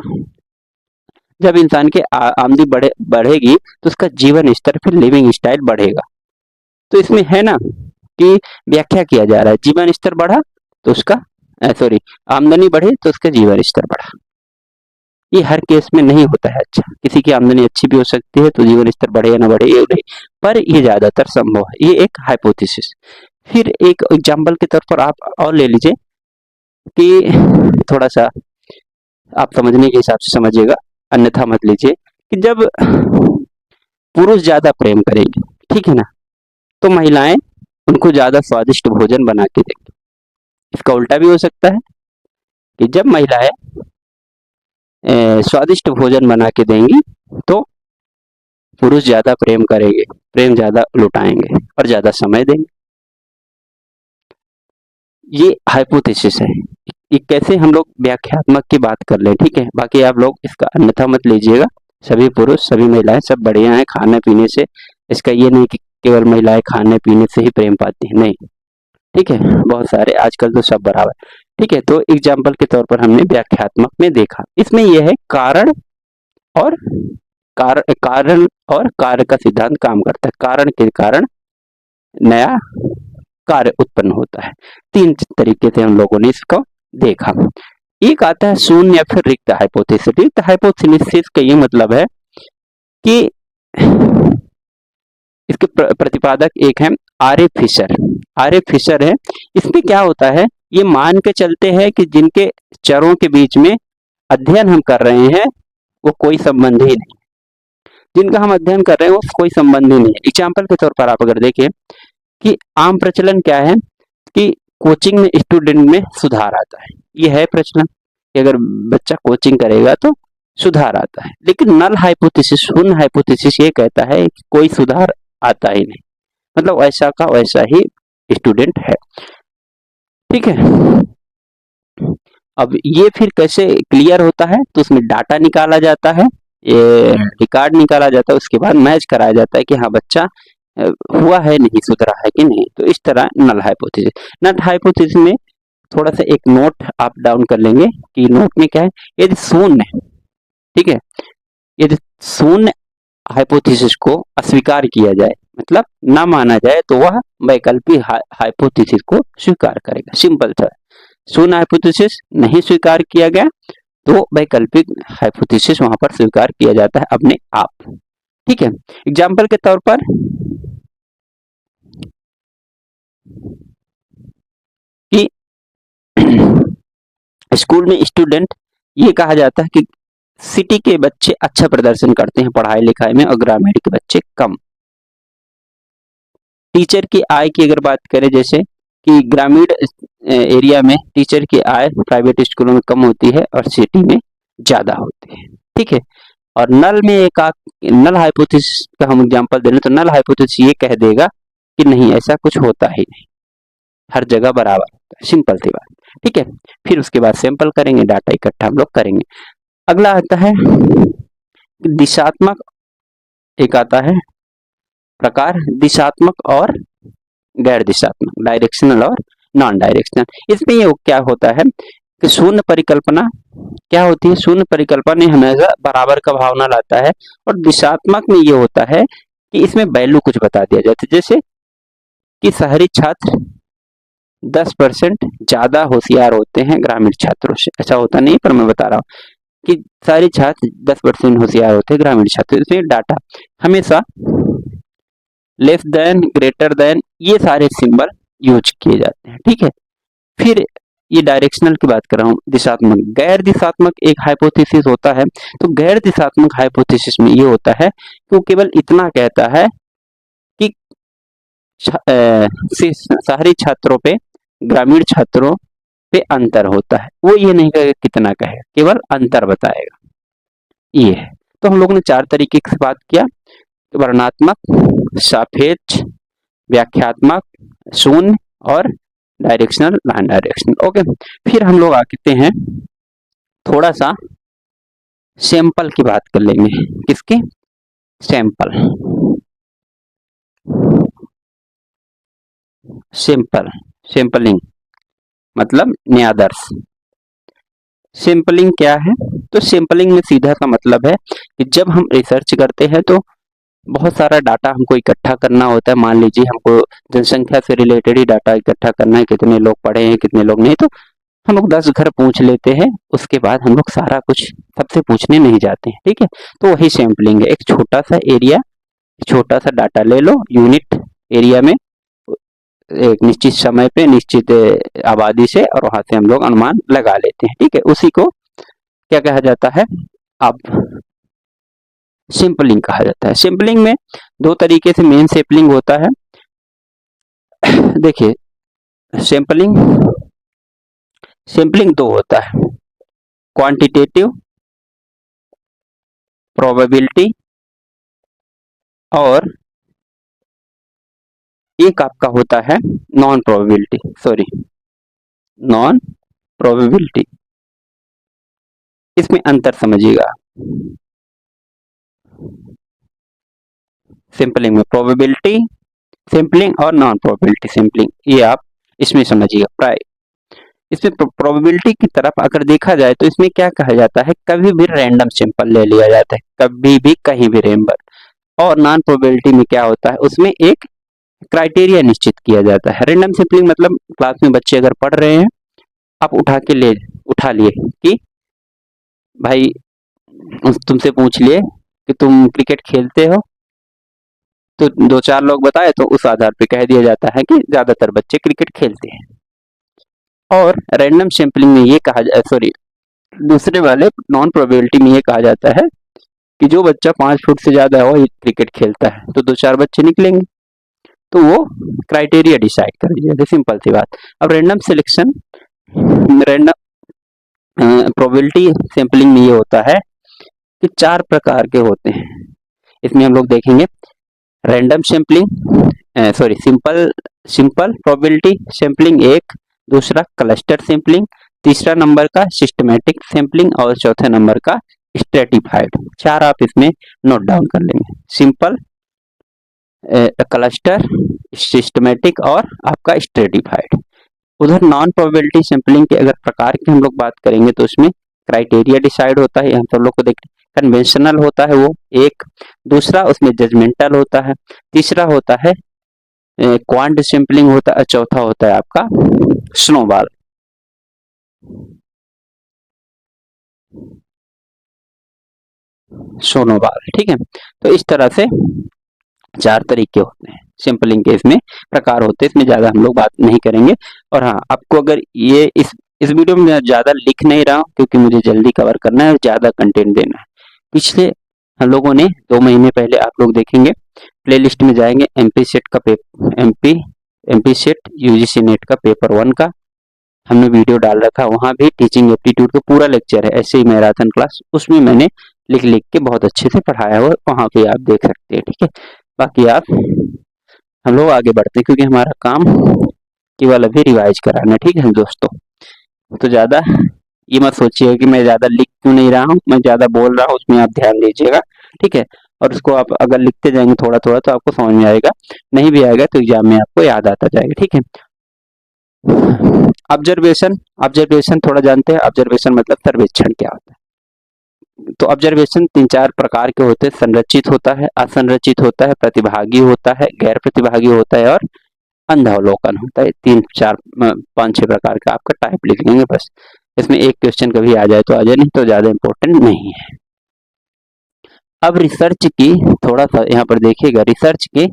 जब इंसान की आमदनी बढ़ेगी तो उसका जीवन स्तर, फिर लिविंग स्टाइल बढ़ेगा। तो इसमें है ना कि व्याख्या किया जा रहा है, जीवन स्तर बढ़ा तो उसका सॉरी आमदनी बढ़े तो उसका जीवन स्तर बढ़ा। ये हर केस में नहीं होता है अच्छा, किसी की आमदनी अच्छी भी हो सकती है तो जीवन स्तर बढ़े या ना बढ़े ये नहीं, पर ये ज्यादातर संभव है। ये एक हाइपोथेसिस। फिर एक एग्जाम्पल के तौर पर आप और ले लीजिए कि थोड़ा सा आप समझने के हिसाब से समझिएगा, अन्यथा मत लीजिए, कि जब पुरुष ज्यादा प्रेम करेंगे, ठीक है ना, तो महिलाएं उनको ज्यादा स्वादिष्ट भोजन बना के देंगी। इसका उल्टा भी हो सकता है कि जब महिलाएं स्वादिष्ट भोजन बना के देंगी तो पुरुष ज्यादा प्रेम करेंगे, प्रेम ज्यादा लुटाएंगे और ज्यादा समय देंगे। ये हाइपोथेसिस है। ये कैसे हम लोग व्याख्यात्मक की बात कर ले, ठीक है। बाकी आप लोग इसका अन्यथा मत लीजिएगा, सभी पुरुष सभी महिलाएं सब बढ़िया हैं खाने पीने से। इसका ये नहीं कि केवल महिलाएं खाने पीने से ही प्रेम पाती हैं, नहीं, ठीक है, बहुत सारे आजकल तो सब बराबर, ठीक है। तो एग्जाम्पल के तौर पर हमने व्याख्यात्मक में देखा, इसमें यह है कारण और कारण और कार्य का सिद्धांत काम करता है। कारण के कारण नया कार्य उत्पन्न होता है। तीन तरीके से हम लोगों ने इसको देखा। एक आता है शून्य या फिर रिक्त हाइपोथेसिस। रिक्त हाइपोथेसिस का ये मतलब है कि इसके प्रतिपादक एक है R A Fisher. R A Fisher है, इसमें क्या होता है, ये मान के चलते हैं कि जिनके चरों के बीच में अध्ययन हम कर रहे हैं वो कोई संबंध ही नहीं, जिनका हम अध्ययन कर रहे हैं वो कोई संबंध ही नहीं है। एग्जाम्पल के तौर पर आप अगर देखें कि आम प्रचलन क्या है कि कोचिंग में स्टूडेंट में सुधार आता है, ये है प्रचलन कि अगर बच्चा कोचिंग करेगा तो सुधार आता है। लेकिन नल हाइपोथेसिस, शून्य हाइपोथेसिस ये कहता है कि कोई सुधार आता ही नहीं, मतलब वैसा का वैसा ही स्टूडेंट है। ठीक है, अब ये फिर कैसे क्लियर होता है, तो उसमें डाटा निकाला जाता है, ये रिकॉर्ड निकाला जाता है, उसके बाद मैच कराया जाता है कि हाँ बच्चा हुआ है नहीं, सुधरा है कि नहीं। तो इस तरह नल हाइपोथेसिस। नल हाइपोथेसिस में थोड़ा सा एक नोट आप डाउन कर लेंगे कि नोट में क्या है, यदि शून्य, ठीक है, यदि शून्य हाइपोथेसिस को अस्वीकार किया जाए, मतलब ना माना जाए, तो वह वैकल्पिक हाइपोथेसिस को स्वीकार करेगा। सिंपल था, शून्य हाइपोथेसिस नहीं स्वीकार किया गया तो वैकल्पिक हाइपोथेसिस वहां पर स्वीकार किया जाता है अपने आप। ठीक है, एग्जाम्पल के तौर पर कि स्कूल में स्टूडेंट, ये कहा जाता है कि सिटी के बच्चे अच्छा प्रदर्शन करते हैं पढ़ाई लिखाई में और ग्रामीण के बच्चे कम। टीचर की आय की अगर बात करें, जैसे कि ग्रामीण एरिया में टीचर की आय प्राइवेट स्कूलों में कम होती है और सिटी में ज्यादा होती है। ठीक है, और नल में एक नल हाइपोथेसिस का हम एग्जांपल दे रहे हैं, तो नल हाइपोथेसिस ये कह देगा कि नहीं, ऐसा कुछ होता ही नहीं, हर जगह बराबर होता है। सिंपल सी बात। ठीक है, फिर उसके बाद सैंपल करेंगे, डाटा इकट्ठा हम लोग करेंगे। अगला आता है दिशात्मक, एक आता है प्रकार दिशात्मक और गैर दिशात्मक, डायरेक्शनल और नॉन डायरेक्शनल। इसमें ये क्या होता है कि शून्य परिकल्पना क्या होती है, शून्य परिकल्पना हमेशा बराबर का भावना लाता है, और दिशात्मक में ये होता है कि इसमें वैल्यू कुछ बता दिया जाता है, जैसे कि शहरी छात्र 10% ज्यादा होशियार होते हैं ग्रामीण छात्रों से। ऐसा होता नहीं, पर मैं बता रहा हूँ कि शहरी छात्र 10% होशियार होते हैं ग्रामीण छात्र। इसमें डाटा हमेशा लेस देन, ग्रेटर देन, ये सारे सिंबल यूज किए जाते हैं। ठीक है, फिर ये डायरेक्शनल की बात कर रहा हूँ। दिशात्मक, गैर दिशात्मक एक हाइपोथेसिस होता है। तो गैर दिशात्मक हाइपोथेसिस में ये होता है कि वो केवल इतना कहता है कि शहरी छात्रों पे ग्रामीण छात्रों पे अंतर होता है। वो ये नहीं कहेगा कितना कहेगा, केवल अंतर बताएगा। ये है। तो हम लोगों ने 4 तरीके से बात किया, वर्णनात्मक, सापेक्ष, व्याख्यात्मक, शून्य और डायरेक्शनल, नॉन डायरेक्शनल। ओके, फिर हम लोग आते हैं थोड़ा सा सैंपल की बात कर लेंगे। किसकी? सैंपल। सैंपल, सैंपलिंग मतलब न्यादर्श। सैंपलिंग क्या है? तो सैंपलिंग में सीधा सा मतलब है कि जब हम रिसर्च करते हैं तो बहुत सारा डाटा हमको इकट्ठा करना होता है। मान लीजिए हमको जनसंख्या से रिलेटेड ही डाटा इकट्ठा करना है, कितने लोग पढ़े हैं, कितने लोग नहीं, तो हम लोग 10 घर पूछ लेते हैं, उसके बाद हम लोग सारा कुछ सबसे पूछने नहीं जाते हैं। ठीक है, तो वही सैंपलिंग है। एक छोटा सा एरिया, छोटा सा डाटा ले लो, यूनिट एरिया में, एक निश्चित समय पे निश्चित आबादी से, और वहां से हम लोग अनुमान लगा लेते हैं। ठीक है, उसी को क्या कहा जाता है? अब सैंपलिंग कहा जाता है। सैंपलिंग में 2 तरीके से मेन सैंपलिंग होता है। देखिए, सैंपलिंग सैंपलिंग 2 होता है, क्वांटिटेटिव प्रोबेबिलिटी, और एक आपका होता है non probability, sorry non probability. इसमें अंतर समझिएगा। सैंपलिंग में प्रोबेबिलिटी सैंपलिंग और नॉन प्रोबेबिलिटी सैंपलिंग, ये आप इसमें समझिएगा। प्राय इसमें प्रोबेबिलिटी की तरफ अगर देखा जाए तो इसमें क्या कहा जाता है, कभी भी रैंडम सैंपल ले लिया जाता है, कभी भी कहीं भी रैंडम। और नॉन प्रोबेबिलिटी में क्या होता है, उसमें एक क्राइटेरिया निश्चित किया जाता है। रैंडम सैंपलिंग मतलब क्लास में बच्चे अगर पढ़ रहे हैं, आप उठा लिए कि भाई तुमसे पूछ लिए कि तुम क्रिकेट खेलते हो, तो 2-4 लोग बताए, तो उस आधार पे कह दिया जाता है कि ज्यादातर बच्चे क्रिकेट खेलते हैं। और रैंडम सैंपलिंग में ये कहा सॉरी दूसरे वाले नॉन प्रोबेबिलिटी में ये कहा जाता है कि जो बच्चा 5 फुट से ज्यादा हो, ये क्रिकेट खेलता है, तो 2-4 बच्चे निकलेंगे, तो वो क्राइटेरिया डिसाइड कर दिया। सिंपल सी बात। अब random selection, random probability sampling में ये होता है कि 4 प्रकार के होते हैं। इसमें हम लोग देखेंगे random sampling, simple probability sampling एक, दूसरा क्लस्टर सैंपलिंग, तीसरा नंबर का सिस्टमैटिक सैंपलिंग और चौथे नंबर का स्ट्रेटिफाइड। 4 आप इसमें नोट डाउन कर लेंगे, सिंपल, क्लस्टर, सिस्टमैटिक और आपका स्ट्रेटिफाइड। उधर नॉन प्रोबेबिलिटी सैंपलिंग के अगर प्रकार की हम लोग बात करेंगे तो उसमें क्राइटेरिया डिसाइड होता है, हम सब लोग को देख कन्वेंशनल होता है वो एक, दूसरा उसमें जजमेंटल होता है, तीसरा होता है क्वांट सैंपलिंग होता है, चौथा होता है आपका स्नोबॉल। ठीक है, तो इस तरह से 4 तरीके होते हैं सैंपलिंग के, इसमें प्रकार होते हैं, इसमें ज्यादा हम लोग बात नहीं करेंगे। और हाँ, आपको अगर ये इस वीडियो में मैं ज्यादा लिख नहीं रहा हूँ क्योंकि मुझे जल्दी कवर करना है और ज्यादा कंटेंट देना है। पिछले हम लोगों ने 2 महीने पहले आप लोग देखेंगे, प्लेलिस्ट में जाएंगे, एमपी सेट का एमपी सेट यूजीसी नेट का पेपर 1 का हमने वीडियो डाल रखा, वहां भी टीचिंग एप्टीट्यूड का पूरा लेक्चर है, ऐसे ही मैराथन क्लास, उसमें मैंने लिख लिख के बहुत अच्छे से पढ़ाया हुआ, वहां पे आप देख सकते हैं। ठीक है, बाकी आप हम लोग आगे बढ़ते हैं क्योंकि हमारा काम केवल अभी रिवाइज कराना। ठीक है दोस्तों, तो ज्यादा ये मत सोचिएगा कि मैं ज्यादा लिख क्यों नहीं रहा हूँ, मैं ज्यादा बोल रहा हूँ, उसमें आप ध्यान दीजिएगा। ठीक है, और उसको आप अगर लिखते जाएंगे थोड़ा थोड़ा तो आपको समझ में आएगा, नहीं भी आएगा तो एग्जाम में आपको याद आता जाएगा। ठीक है, ऑब्जर्वेशन थोड़ा जानते हैं, ऑब्जर्वेशन मतलब सर्वेक्षण क्या होता है। तो ऑब्जर्वेशन 3-4 प्रकार के होते हैं, संरचित होता है, असंरचित होता है, प्रतिभागी होता है, गैर प्रतिभागी होता है और अंधावलोकन होता है। 3-4-5-6 प्रकार का आपका टाइप लिख लेंगे बस, इसमें एक क्वेश्चन कभी आ जाए तो आ जाए, नहीं तो ज्यादा इंपॉर्टेंट नहीं है। अब रिसर्च की थोड़ा सा यहाँ पर देखिएगा, रिसर्च के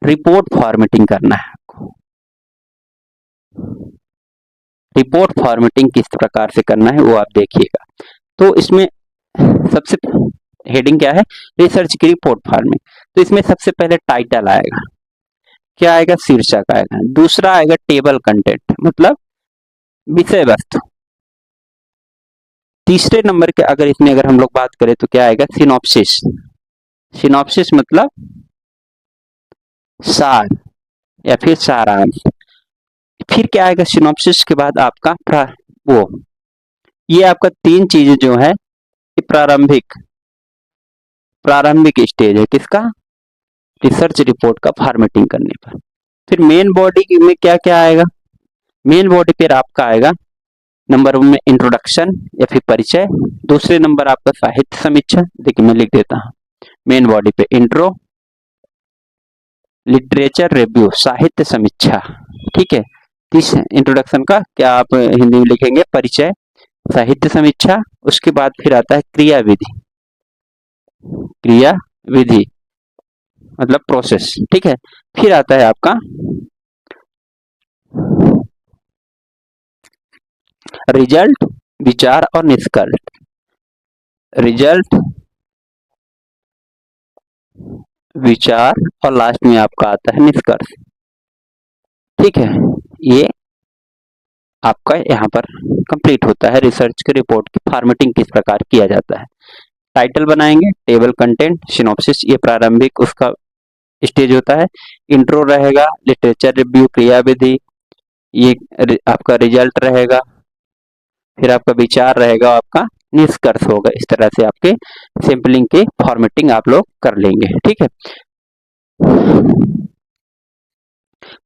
रिपोर्ट फॉर्मेटिंग करना है आपको। रिपोर्ट फॉर्मेटिंग किस प्रकार से करना है वो आप देखिएगा। तो इसमें सबसे हेडिंग क्या है, रिसर्च की रिपोर्ट फॉर्मेटिंग। तो इसमें सबसे पहले टाइटल आएगा, क्या आएगा, शीर्षक आएगा, दूसरा आएगा टेबल कंटेंट मतलब विषय वस्तु, तीसरे नंबर के अगर हम लोग बात करें तो क्या आएगा, सिनॉप्सिस। सिनॉप्सिस मतलब सार या फिर सारांश। फिर क्या आएगा, सिनॉप्सिस के बाद आपका वो ये आपका 3 चीजें जो है प्रारंभिक स्टेज है किसका, रिसर्च रिपोर्ट का फॉर्मेटिंग करने पर। फिर मेन बॉडी में क्या क्या आएगा, मेन बॉडी पर आपका आएगा नंबर 1 में इंट्रोडक्शन या फिर परिचय, दूसरे नंबर आपका साहित्य समीक्षा, देखिए मैं लिख देता हूं, मेन बॉडी पे इंट्रो, लिटरेचर रिव्यू, साहित्य समीक्षा। ठीक है, इंट्रोडक्शन का क्या आप हिंदी में लिखेंगे, परिचय, साहित्य समीक्षा। उसके बाद फिर आता है क्रिया विधि मतलब प्रोसेस। ठीक है, फिर आता है आपका रिजल्ट, विचार और निष्कर्ष। रिजल्ट, विचार और लास्ट में आपका आता है निष्कर्ष। ठीक है, ये आपका यहाँ पर कंप्लीट होता है रिसर्च के रिपोर्ट की फॉर्मेटिंग किस प्रकार किया जाता है। टाइटल बनाएंगे, टेबल कंटेंट, सिनॉप्सिस ये प्रारंभिक उसका स्टेज होता है, इंट्रो रहेगा, लिटरेचर रिव्यू, क्रिया विधि, ये आपका रिजल्ट रहेगा, फिर आपका विचार रहेगा, आपका निष्कर्ष होगा। इस तरह से आपके सैंपलिंग के फॉर्मेटिंग आप लोग कर लेंगे। ठीक है,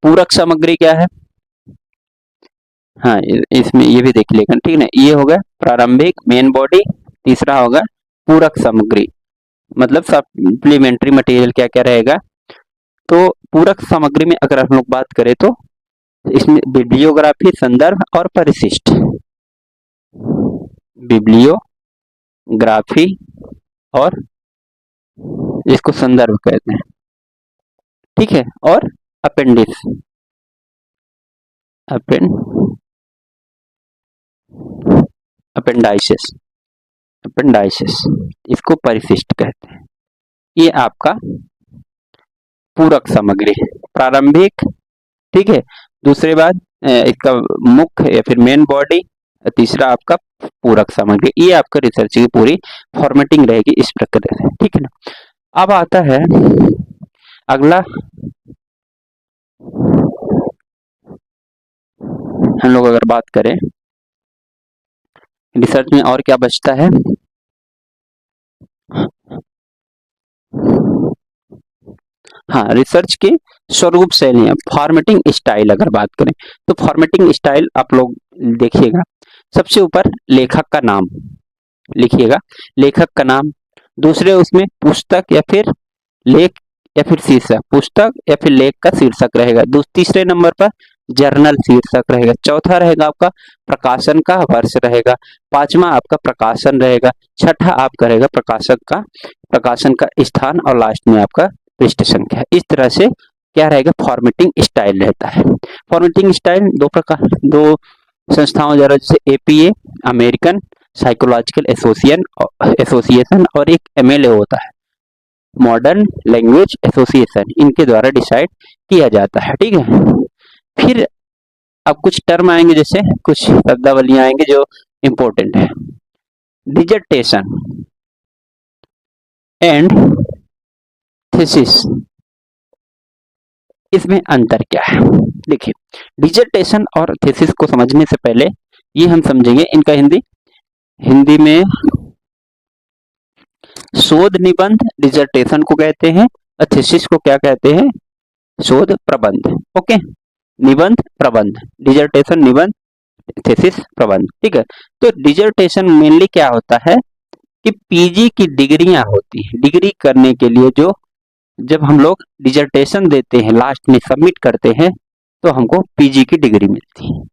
पूरक सामग्री क्या है, हाँ इसमें ये भी देख लेगा। ठीक है ना, ये होगा प्रारंभिक मेन बॉडी, तीसरा होगा पूरक सामग्री मतलब सप्लीमेंट्री मटेरियल क्या क्या रहेगा। तो पूरक सामग्री में अगर हम लोग बात करें तो इसमें बिब्लियोग्राफी, संदर्भ और परिशिष्ट, बिब्लियोग्राफी और इसको संदर्भ कहते हैं। ठीक है, और अपेंडिक्स, अपेंडाइसिस इसको परिशिष्ट कहते हैं। ये आपका पूरक सामग्री प्रारंभिक। ठीक है, दूसरे बात इसका मुख्य या फिर मेन बॉडी, तीसरा आपका पूरक सामग्री। ये आपका रिसर्च की पूरी फॉर्मेटिंग रहेगी इस प्रकार से, ठीक है ना। अब आता है अगला, हम लोग अगर बात करें रिसर्च में और क्या बचता है, हाँ रिसर्च की स्वरूप शैलियां, फॉर्मेटिंग स्टाइल अगर बात करें तो फॉर्मेटिंग स्टाइल आप लोग देखिएगा, सबसे ऊपर लेखक का नाम लिखिएगा, लेखक का नाम, दूसरे उसमें पुस्तक या फिर लेख या फिर शीर्षक, पुस्तक या फिर लेख का शीर्षक रहेगा, तीसरे नंबर पर जर्नल शीर्षक रहेगा, चौथा रहेगा आपका प्रकाशन का वर्ष रहेगा, पांचवा आपका प्रकाशन रहेगा, छठा आपका रहेगा प्रकाशन का स्थान, और लास्ट में आपका पृष्ठ संख्या। इस तरह से क्या रहेगा, फॉर्मेटिंग स्टाइल रहता है। फॉर्मेटिंग स्टाइल दो संस्थाओं द्वारा, जैसे एपीए अमेरिकन साइकोलॉजिकल एसोसिएशन और एक एमएलए होता है, मॉडर्न लैंग्वेज एसोसिएशन, इनके द्वारा डिसाइड किया जाता है, ठीक है। फिर अब कुछ टर्म आएंगे, जैसे कुछ शब्दावलियां आएंगे जो इंपॉर्टेंट है। डिसर्टेशन एंड थीसिस, इसमें अंतर क्या है, देखिए डिसर्टेशन और थीसिस को समझने से पहले ये हम समझेंगे इनका हिंदी में शोध निबंध डिसर्टेशन को कहते हैं, और थीसिस को क्या कहते हैं, शोध प्रबंध। ओके, निबंध प्रबंध, डिसर्टेशन निबंध, थीसिस प्रबंध, ठीक है। तो डिसर्टेशन मेनली क्या होता है कि पीजी की डिग्रियां होती है, डिग्री करने के लिए जो जब हम लोग डिसर्टेशन देते हैं, लास्ट में सबमिट करते हैं, तो हमको पीजी की डिग्री मिलती है।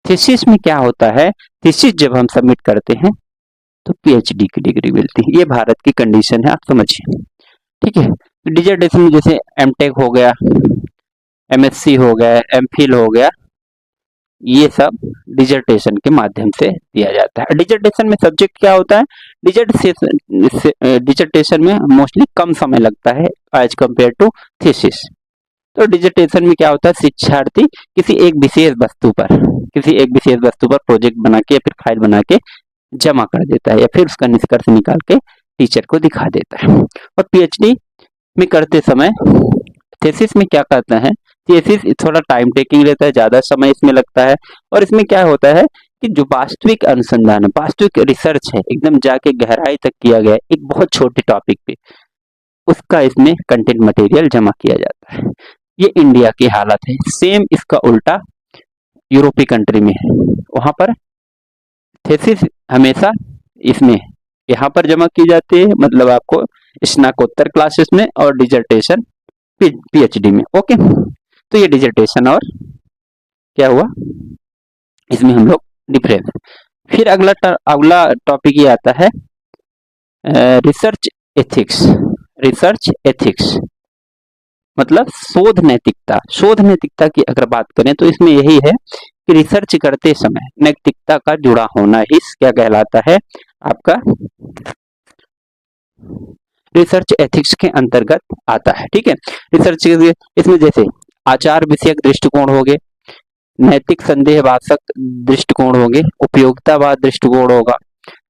थीसिस में क्या होता है, थीसिस जब हम सबमिट करते हैं तो पीएचडी की डिग्री मिलती है। ये भारत की कंडीशन है, आप समझिए, ठीक है। डिसर्टेशन में जैसे एमटेक हो गया, एमएससी हो गया, एमफिल हो गया, ये सब डिसर्टेशन के माध्यम से दिया जाता है। डिसर्टेशन में सब्जेक्ट क्या होता है, डिसर्टेशन में मोस्टली कम समय लगता है एज कंपेयर टू थीसिस। तो डिसर्टेशन में क्या होता है, शिक्षार्थी किसी एक विशेष वस्तु पर प्रोजेक्ट बना के या फिर फाइल बना के जमा कर देता है, या फिर उसका निष्कर्ष निकाल के टीचर को दिखा देता है। और पीएचडी में करते समय थीसिस में क्या करता है, थीसिस थोड़ा टाइम टेकिंग रहता है, ज्यादा समय इसमें लगता है, और इसमें क्या होता है कि जो वास्तविक अनुसंधान है, वास्तविक रिसर्च है, एकदम जाके गहराई तक किया गया है एक बहुत छोटे टॉपिक पे, उसका इसमें कंटेंट मटेरियल जमा किया जाता है। ये इंडिया की हालत है। सेम इसका उल्टा यूरोपीय कंट्री में है, वहां पर थीसिस हमेशा इसमें यहाँ पर जमा की जाती है, मतलब आपको स्नातकोत्तर क्लासेस में, और डिसर्टेशन पीएचडी में। ओके, तो ये डिसर्टेशन और क्या हुआ, इसमें हम लोग डिफरेंस। फिर अगला टॉपिक ये आता है रिसर्च एथिक्स। रिसर्च एथिक्स मतलब शोध नैतिकता। शोध नैतिकता की अगर बात करें तो इसमें यही है कि रिसर्च करते समय नैतिकता का जुड़ा होना ही क्या कहलाता है, आपका रिसर्च एथिक्स के अंतर्गत आता है, ठीक है। रिसर्च इसमें जैसे आचार विषयक दृष्टिकोण हो गए, नैतिक संदेहवाचक दृष्टिकोण होंगे, उपयोगितावाद दृष्टिकोण होगा।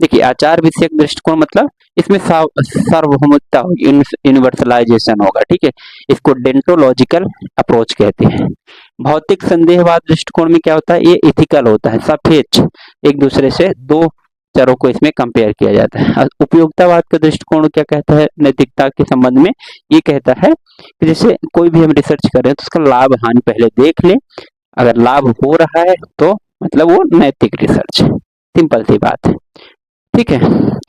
देखिए आचार विषयक दृष्टिकोण मतलब इसमें सार्वभौमिकता होगी, यूनिवर्सलाइजेशन होगा, ठीक है। इसको डेंटोलॉजिकल अप्रोच कहते हैं। भौतिक संदेहवाद दृष्टिकोण में क्या होता है, ये इथिकल होता है, सापेक्ष, एक दूसरे से दो चरों को इसमें कंपेयर किया जाता है। उपयोगितावाद का दृष्टिकोण क्या कहता है नैतिकता के संबंध में, ये कहता है कि जैसे कोई भी हम रिसर्च कर रहे हैं तो उसका लाभ हानि पहले देख ले, अगर लाभ हो रहा है तो मतलब वो नैतिक रिसर्च है, सिंपल सी बात है, ठीक है।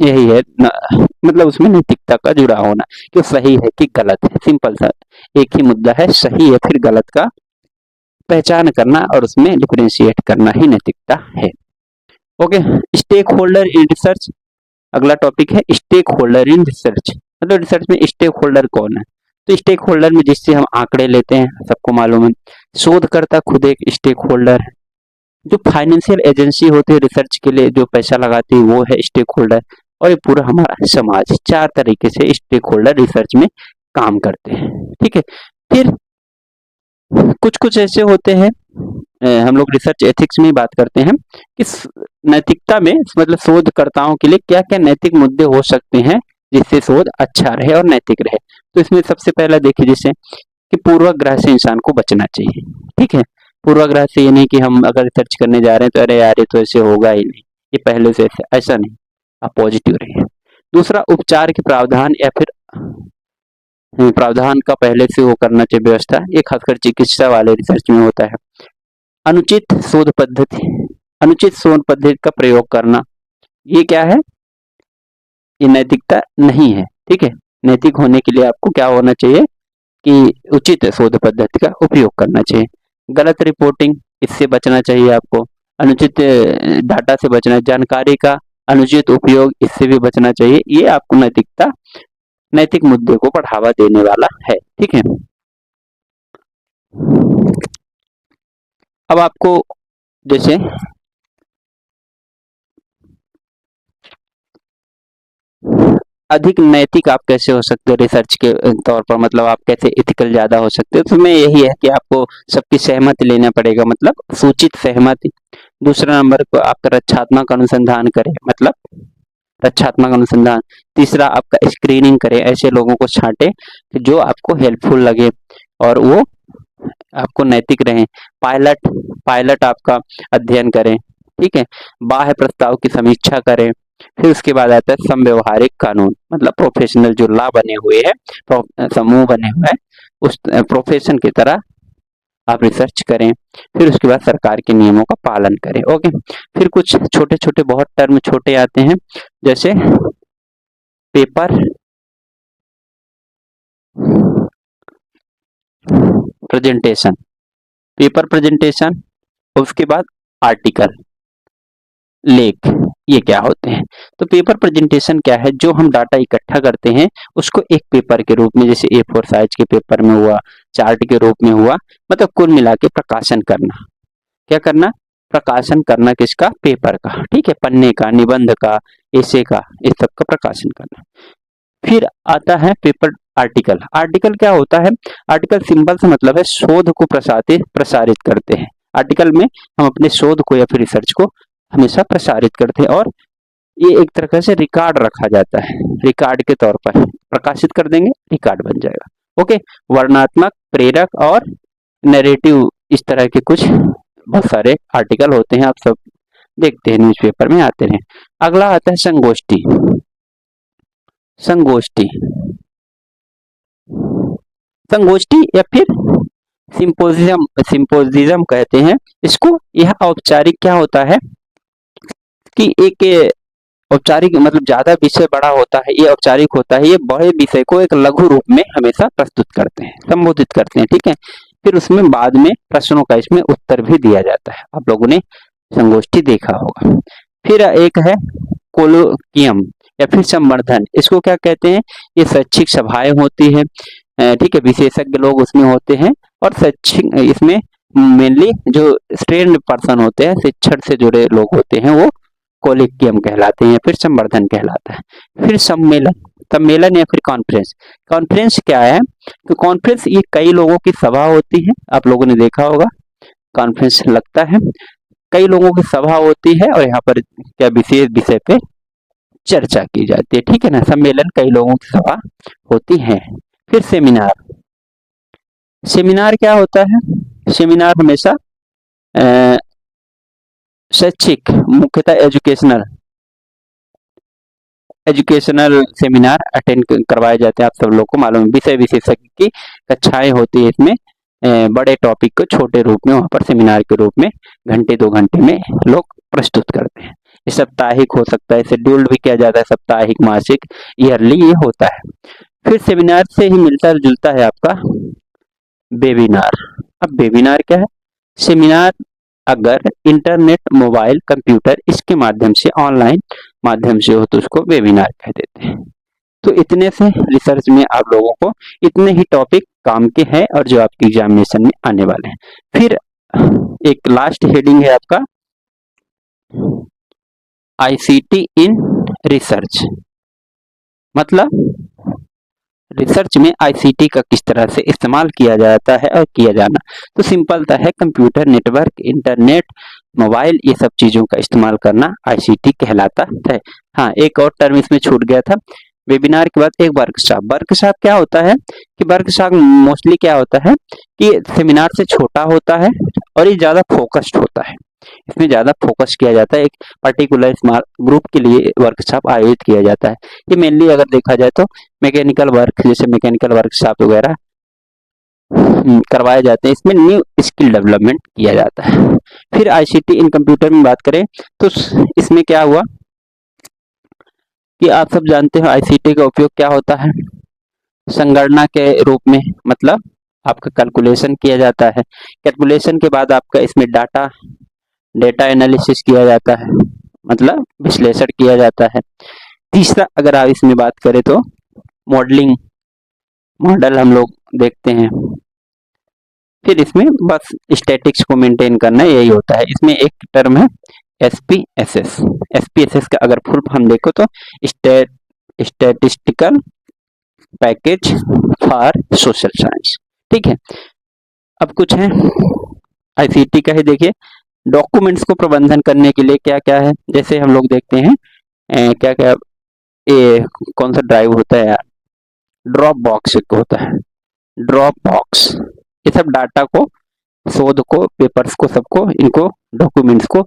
यही है मतलब उसमें नैतिकता का जुड़ा होना, कि सही है कि गलत है, सिंपल सा एक ही मुद्दा है, सही है फिर गलत का पहचान करना और उसमें डिफरेंशिएट करना ही नैतिकता है। Okay, stake holder in research अगला टॉपिक है। स्टेक होल्डर इन रिसर्च मतलब रिसर्च में स्टेक होल्डर कौन है, तो स्टेक होल्डर में जिससे हम आंकड़े लेते हैं, सबको मालूम है शोधकर्ता खुद एक स्टेक होल्डर है। जो फाइनेंशियल एजेंसी होती है रिसर्च के लिए जो पैसा लगाती है वो है स्टेक होल्डर, और ये पूरा हमारा समाज, चार तरीके से स्टेक होल्डर रिसर्च में काम करते हैं, ठीक है। फिर कुछ कुछ ऐसे होते हैं, हम लोग रिसर्च एथिक्स में ही बात करते हैं कि नैतिकता में मतलब शोधकर्ताओं के लिए क्या क्या नैतिक मुद्दे हो सकते हैं जिससे शोध अच्छा रहे और नैतिक रहे। तो इसमें सबसे पहला देखिए जैसे कि पूर्वाग्रह से इंसान को बचना चाहिए। ठीक है, पूर्वाग्रह से ये नहीं कि हम अगर रिसर्च करने जा रहे हैं तो अरे यार ये तो ऐसे होगा ही नहीं, ये पहले से ऐसा नहीं, आप पॉजिटिव रहिए। दूसरा, उपचार के प्रावधान या फिर प्रावधान का पहले से वो करना चाहिए व्यवस्था, ये खासकर चिकित्सा वाले रिसर्च में होता है। अनुचित शोध पद्धति, अनुचित शोध पद्धति का प्रयोग करना, ये क्या है, ये नैतिकता नहीं है। ठीक है, नैतिक होने के लिए आपको क्या होना चाहिए कि उचित शोध पद्धति का उपयोग करना चाहिए। गलत रिपोर्टिंग, इससे बचना चाहिए आपको। अनुचित डाटा से बचना, जानकारी का अनुचित उपयोग, इससे भी बचना चाहिए। ये आपको नैतिकता, नैतिक मुद्दे को बढ़ावा देने वाला है। ठीक है, अब आपको जैसे अधिक नैतिक आप कैसे हो सकते हो रिसर्च के तौर पर, मतलब आप कैसे एथिकल ज्यादा हो सकते हो, तो उसमें यही है कि आपको सबकी सहमति लेना पड़ेगा, मतलब सूचित सहमति। दूसरा नंबर पर आपका रक्षात्मक अनुसंधान करें, मतलब रक्षात्मक अनुसंधान। तीसरा, आपका स्क्रीनिंग करें, ऐसे लोगों को छांटे कि जो आपको हेल्पफुल लगे और वो आपको नैतिक रहे। पायलट, पायलट आपका अध्ययन करें। ठीक है, बाह्य प्रस्ताव की समीक्षा करें। फिर उसके बाद आता है समव्यवहारिक कानून, मतलब प्रोफेशनल जो लॉ बने हुए हैं, समूह बने हुए हैं, उस प्रोफेशन की तरह आप रिसर्च करें। फिर उसके बाद सरकार के नियमों का पालन करें। ओके, फिर कुछ छोटे छोटे बहुत टर्म छोटे आते हैं, जैसे पेपर प्रेजेंटेशन, पेपर प्रेजेंटेशन, उसके बाद आर्टिकल, लेख, ये क्या होते हैं। तो पेपर प्रेजेंटेशन क्या है, जो हम डाटा इकट्ठा करते हैं उसको एक पेपर के रूप में, जैसे A4 साइज के पेपर में हुआ, चार्ट के रूप में हुआ, मतलब कुल मिला के प्रकाशन करना। क्या करना, प्रकाशन करना किसका, पेपर का। ठीक है, पन्ने का, निबंध का, एसे का, इस सब का प्रकाशन करना। फिर आता है पेपर आर्टिकल। आर्टिकल क्या होता है, आर्टिकल सिंपल से मतलब है शोध को प्रसारित करते हैं। आर्टिकल में हम अपने शोध को या फिर रिसर्च को हमेशा प्रसारित करते हैं, और ये एक तरह से रिकॉर्ड रखा जाता है, रिकॉर्ड के तौर पर प्रकाशित कर देंगे, रिकॉर्ड बन जाएगा। ओके, वर्णनात्मक, प्रेरक और नैरेटिव, इस तरह के कुछ बहुत सारे आर्टिकल होते हैं, आप सब देखते हैं न्यूज़पेपर में आते हैं। अगला आता है संगोष्ठी। संगोष्ठी, संगोष्ठी या फिर सिंपोजियम, सिंपोजियम कहते हैं इसको। यह औपचारिक क्या होता है कि एक औपचारिक मतलब ज्यादा विषय बड़ा होता है, ये औपचारिक होता है, ये बड़े विषय को एक लघु रूप में हमेशा प्रस्तुत करते हैं, संबोधित करते हैं। ठीक है, फिर उसमें बाद में प्रश्नों का इसमें उत्तर भी दिया जाता है, आप लोगों ने संगोष्ठी देखा होगा। फिर एक है कोलोकियम या फिर संवर्धन, इसको क्या कहते हैं, ये शैक्षिक सभाएं होती है। ठीक है, विशेषज्ञ लोग उसमें होते हैं, और शैक्षिक इसमें मेनली जो ट्रेन्ड पर्सन होते हैं, शिक्षण से जुड़े लोग होते हैं, वो कोलिकियम कहलाते हैं या फिर संवर्धन कहलाता है। फिर सम्मेलन, सम्मेलन या फिर कॉन्फ्रेंस। कॉन्फ्रेंस क्या है, तो कॉन्फ्रेंस ये कई लोगों की सभा होती है, आप लोगों ने देखा होगा कॉन्फ्रेंस लगता है, कई लोगों की सभा होती है और यहाँ पर क्या विशेष विषय पे चर्चा की जाती है। ठीक है ना, सम्मेलन कई लोगों की सभा होती है। फिर सेमिनार, सेमिनार क्या होता है, सेमिनार हमेशा शैक्षिक, मुख्यतः एजुकेशनल, एजुकेशनल सेमिनार अटेंड करवाए जाते हैं, आप सब लोग को मालूम है। विषय विशेषज्ञ की कक्षाएं होती है इसमें, बड़े टॉपिक को छोटे रूप में वहां पर सेमिनार के रूप में घंटे 2 घंटे में लोग प्रस्तुत करते हैं। ये साप्ताहिक हो सकता है, शेड्यूल्ड भी किया जाता है, साप्ताहिक, मासिक, ईयरली, ये होता है। फिर सेमिनार से ही मिलता जुलता है आपका वेबिनार। अब वेबिनार क्या है, सेमिनार अगर इंटरनेट, मोबाइल, कंप्यूटर इसके माध्यम से, ऑनलाइन माध्यम से हो तो उसको वेबिनार कह देते हैं। तो इतने से रिसर्च में आप लोगों को इतने ही टॉपिक काम के हैं और जो आपकी एग्जामिनेशन में आने वाले हैं। फिर एक लास्ट हेडिंग है आपका आईसीटी इन रिसर्च, मतलब रिसर्च में आईसीटी का किस तरह से इस्तेमाल किया जाता है और किया जाना। तो सिंपलता है, कंप्यूटर नेटवर्क, इंटरनेट, मोबाइल, ये सब चीजों का इस्तेमाल करना आईसीटी कहलाता है। हाँ, एक और टर्म इसमें छूट गया था, वेबिनार के बाद एक वर्कशॉप। वर्कशॉप क्या होता है कि वर्कशॉप मोस्टली क्या होता है कि सेमिनार से छोटा होता है और ये ज्यादा फोकस्ड होता है। इसमें ज्यादा फोकस किया जाता है, एक पर्टिकुलर स्मॉल ग्रुप के लिए वर्कशॉप आयोजित किया जाता है। ये मेनली अगर देखा जाए तो मैकेनिकल वर्क, जैसे मैकेनिकल वर्कशॉप वगैरह करवाए जाते हैं, इसमें न्यू स्किल डेवलपमेंट किया जाता है। फिर आईसीटी इन कंप्यूटर में बात करें तो इसमें क्या हुआ कि आप सब जानते हो आईसीटी का उपयोग क्या होता है, संगणना के रूप में, मतलब आपका कैलकुलेशन किया जाता है। कैलकुलेशन के बाद आपका इसमें डेटा एनालिसिस किया जाता है, मतलब विश्लेषण किया जाता है। तीसरा अगर आप इसमें बात करें तो मॉडलिंग, मॉडल हम लोग देखते हैं। फिर इसमें बस स्टैटिक्स को मेंटेन करना, यही होता है। इसमें एक टर्म है एसपीएसएस। एसपीएसएस का अगर फुल फॉर्म देखो तो statistical package for social science. ठीक है, अब कुछ है आईसीटी का ही देखिए, डॉक्यूमेंट्स को प्रबंधन करने के लिए क्या क्या है, जैसे हम लोग देखते हैं क्या क्या, ये कौन सा ड्राइव होता है यार, ड्रॉप बॉक्स एक होता है, ड्रॉप बॉक्स। ये सब डाटा को, शोध को, पेपर्स को, सबको, इनको डॉक्यूमेंट्स को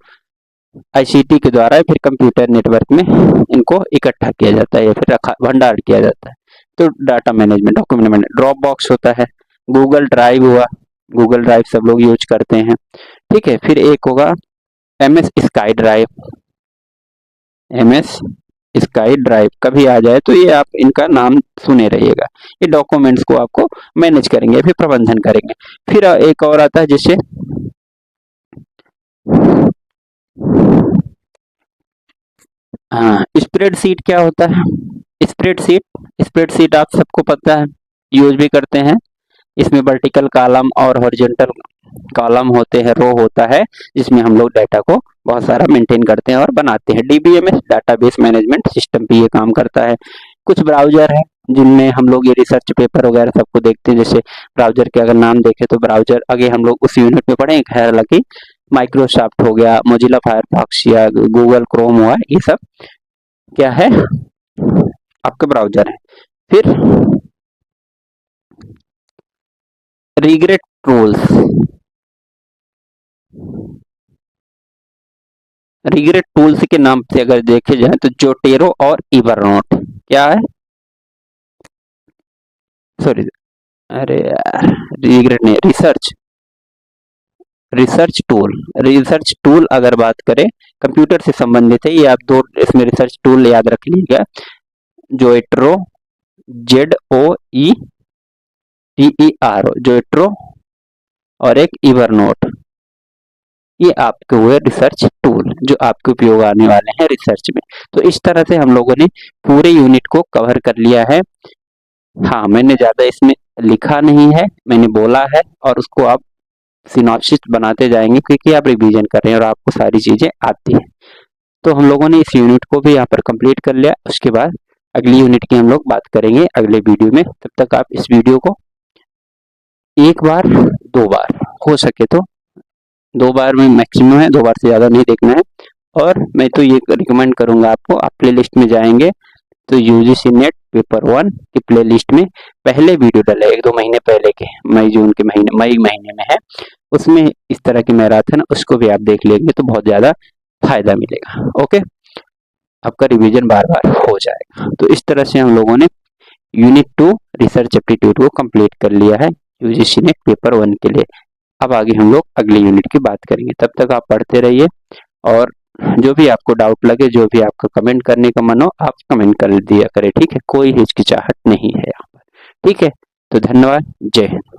आईसीटी के द्वारा फिर कंप्यूटर नेटवर्क में इनको इकट्ठा किया जाता है या फिर रखा, भंडार किया जाता है। तो data management, document management, drop box होता है। गूगल ड्राइव हुआ, गूगल ड्राइव सब लोग यूज करते हैं। ठीक है, फिर एक होगा MS sky drive. MS sky drive कभी आ जाए तो ये आप इनका नाम सुने रहिएगा। ये डॉक्यूमेंट्स को आपको मैनेज करेंगे, फिर प्रबंधन करेंगे। फिर एक और आता है जिससे हाँ, स्प्रेडशीट क्या होता है। स्प्रेडशीट आप सबको पता है, यूज भी करते हैं। इसमें वर्टिकल कॉलम और हॉरिजॉन्टल कॉलम होते हैं, रो होता है, जिसमें हम लोग डाटा को बहुत सारा मेंटेन करते हैं और बनाते हैं। डीबीएमएस डाटाबेस मैनेजमेंट सिस्टम भी ये काम करता है। कुछ ब्राउजर है जिनमें हम लोग ये रिसर्च पेपर वगैरह सबको देखते हैं। जैसे ब्राउजर के अगर नाम देखें तो ब्राउजर आगे हम लोग उस यूनिट में पढ़े, हालांकि माइक्रोसॉफ्ट हो गया, मोजिला फायरफॉक्स या गूगल क्रोम हुआ, ये सब क्या है आपके ब्राउजर है। फिर रिग्रेट टूल्स, रिग्रेट टूल्स के नाम से अगर देखे जाए तो जोटेरो और इवरनोट क्या है, सॉरी अरे यार रिग्रेट नहीं, रिसर्च टूल अगर बात करें कंप्यूटर से संबंधित है, ये आप दो इसमें रिसर्च टूल याद रख लीजिएगा, जोइट्रो, ZOETER, जोइट्रो, और एक इवरनोट। ये आपके हुए रिसर्च टूल जो आपके उपयोग आने वाले हैं रिसर्च में। तो इस तरह से हम लोगों ने पूरे यूनिट को कवर कर लिया है। हाँ, मैंने ज्यादा इसमें लिखा नहीं है, मैंने बोला है, और उसको आप सिनॉप्सिस बनाते जाएंगे क्योंकि आप रिवीजन कर रहे हैं और आपको सारी चीजें आती है। तो हम लोगों ने इस यूनिट को भी यहाँ पर कंप्लीट कर लिया। उसके बाद अगली यूनिट की हम लोग बात करेंगे अगले वीडियो में। तब तक आप इस वीडियो को एक बार, 2 बार, हो सके तो 2 बार में मैक्सिमम है, 2 बार से ज्यादा नहीं देखना है। और मैं तो ये रिकमेंड करूंगा आपको, आप प्ले लिस्ट में जाएंगे तो यूजीसी नेट पेपर 1 की प्ले लिस्ट में पहले वीडियो डले 1-2 महीने पहले के, मई महीने में है, उसमें इस तरह की मैराथन, उसको भी आप देख लेंगे तो बहुत ज्यादा फायदा मिलेगा। ओके, आपका रिवीजन बार बार हो जाएगा। तो इस तरह से हम लोगों ने यूनिट 2 रिसर्च एप्टीट्यूड को कंप्लीट कर लिया है यूजीसी नेट पेपर 1 के लिए। अब आगे हम लोग अगले यूनिट की बात करेंगे। तब तक आप पढ़ते रहिए, और जो भी आपको डाउट लगे, जो भी आपका कमेंट करने का मन हो, आप कमेंट कर दिया करें। ठीक है, कोई हिचकिचाहट नहीं है यहाँ पर। ठीक है, तो धन्यवाद, जय हिंद।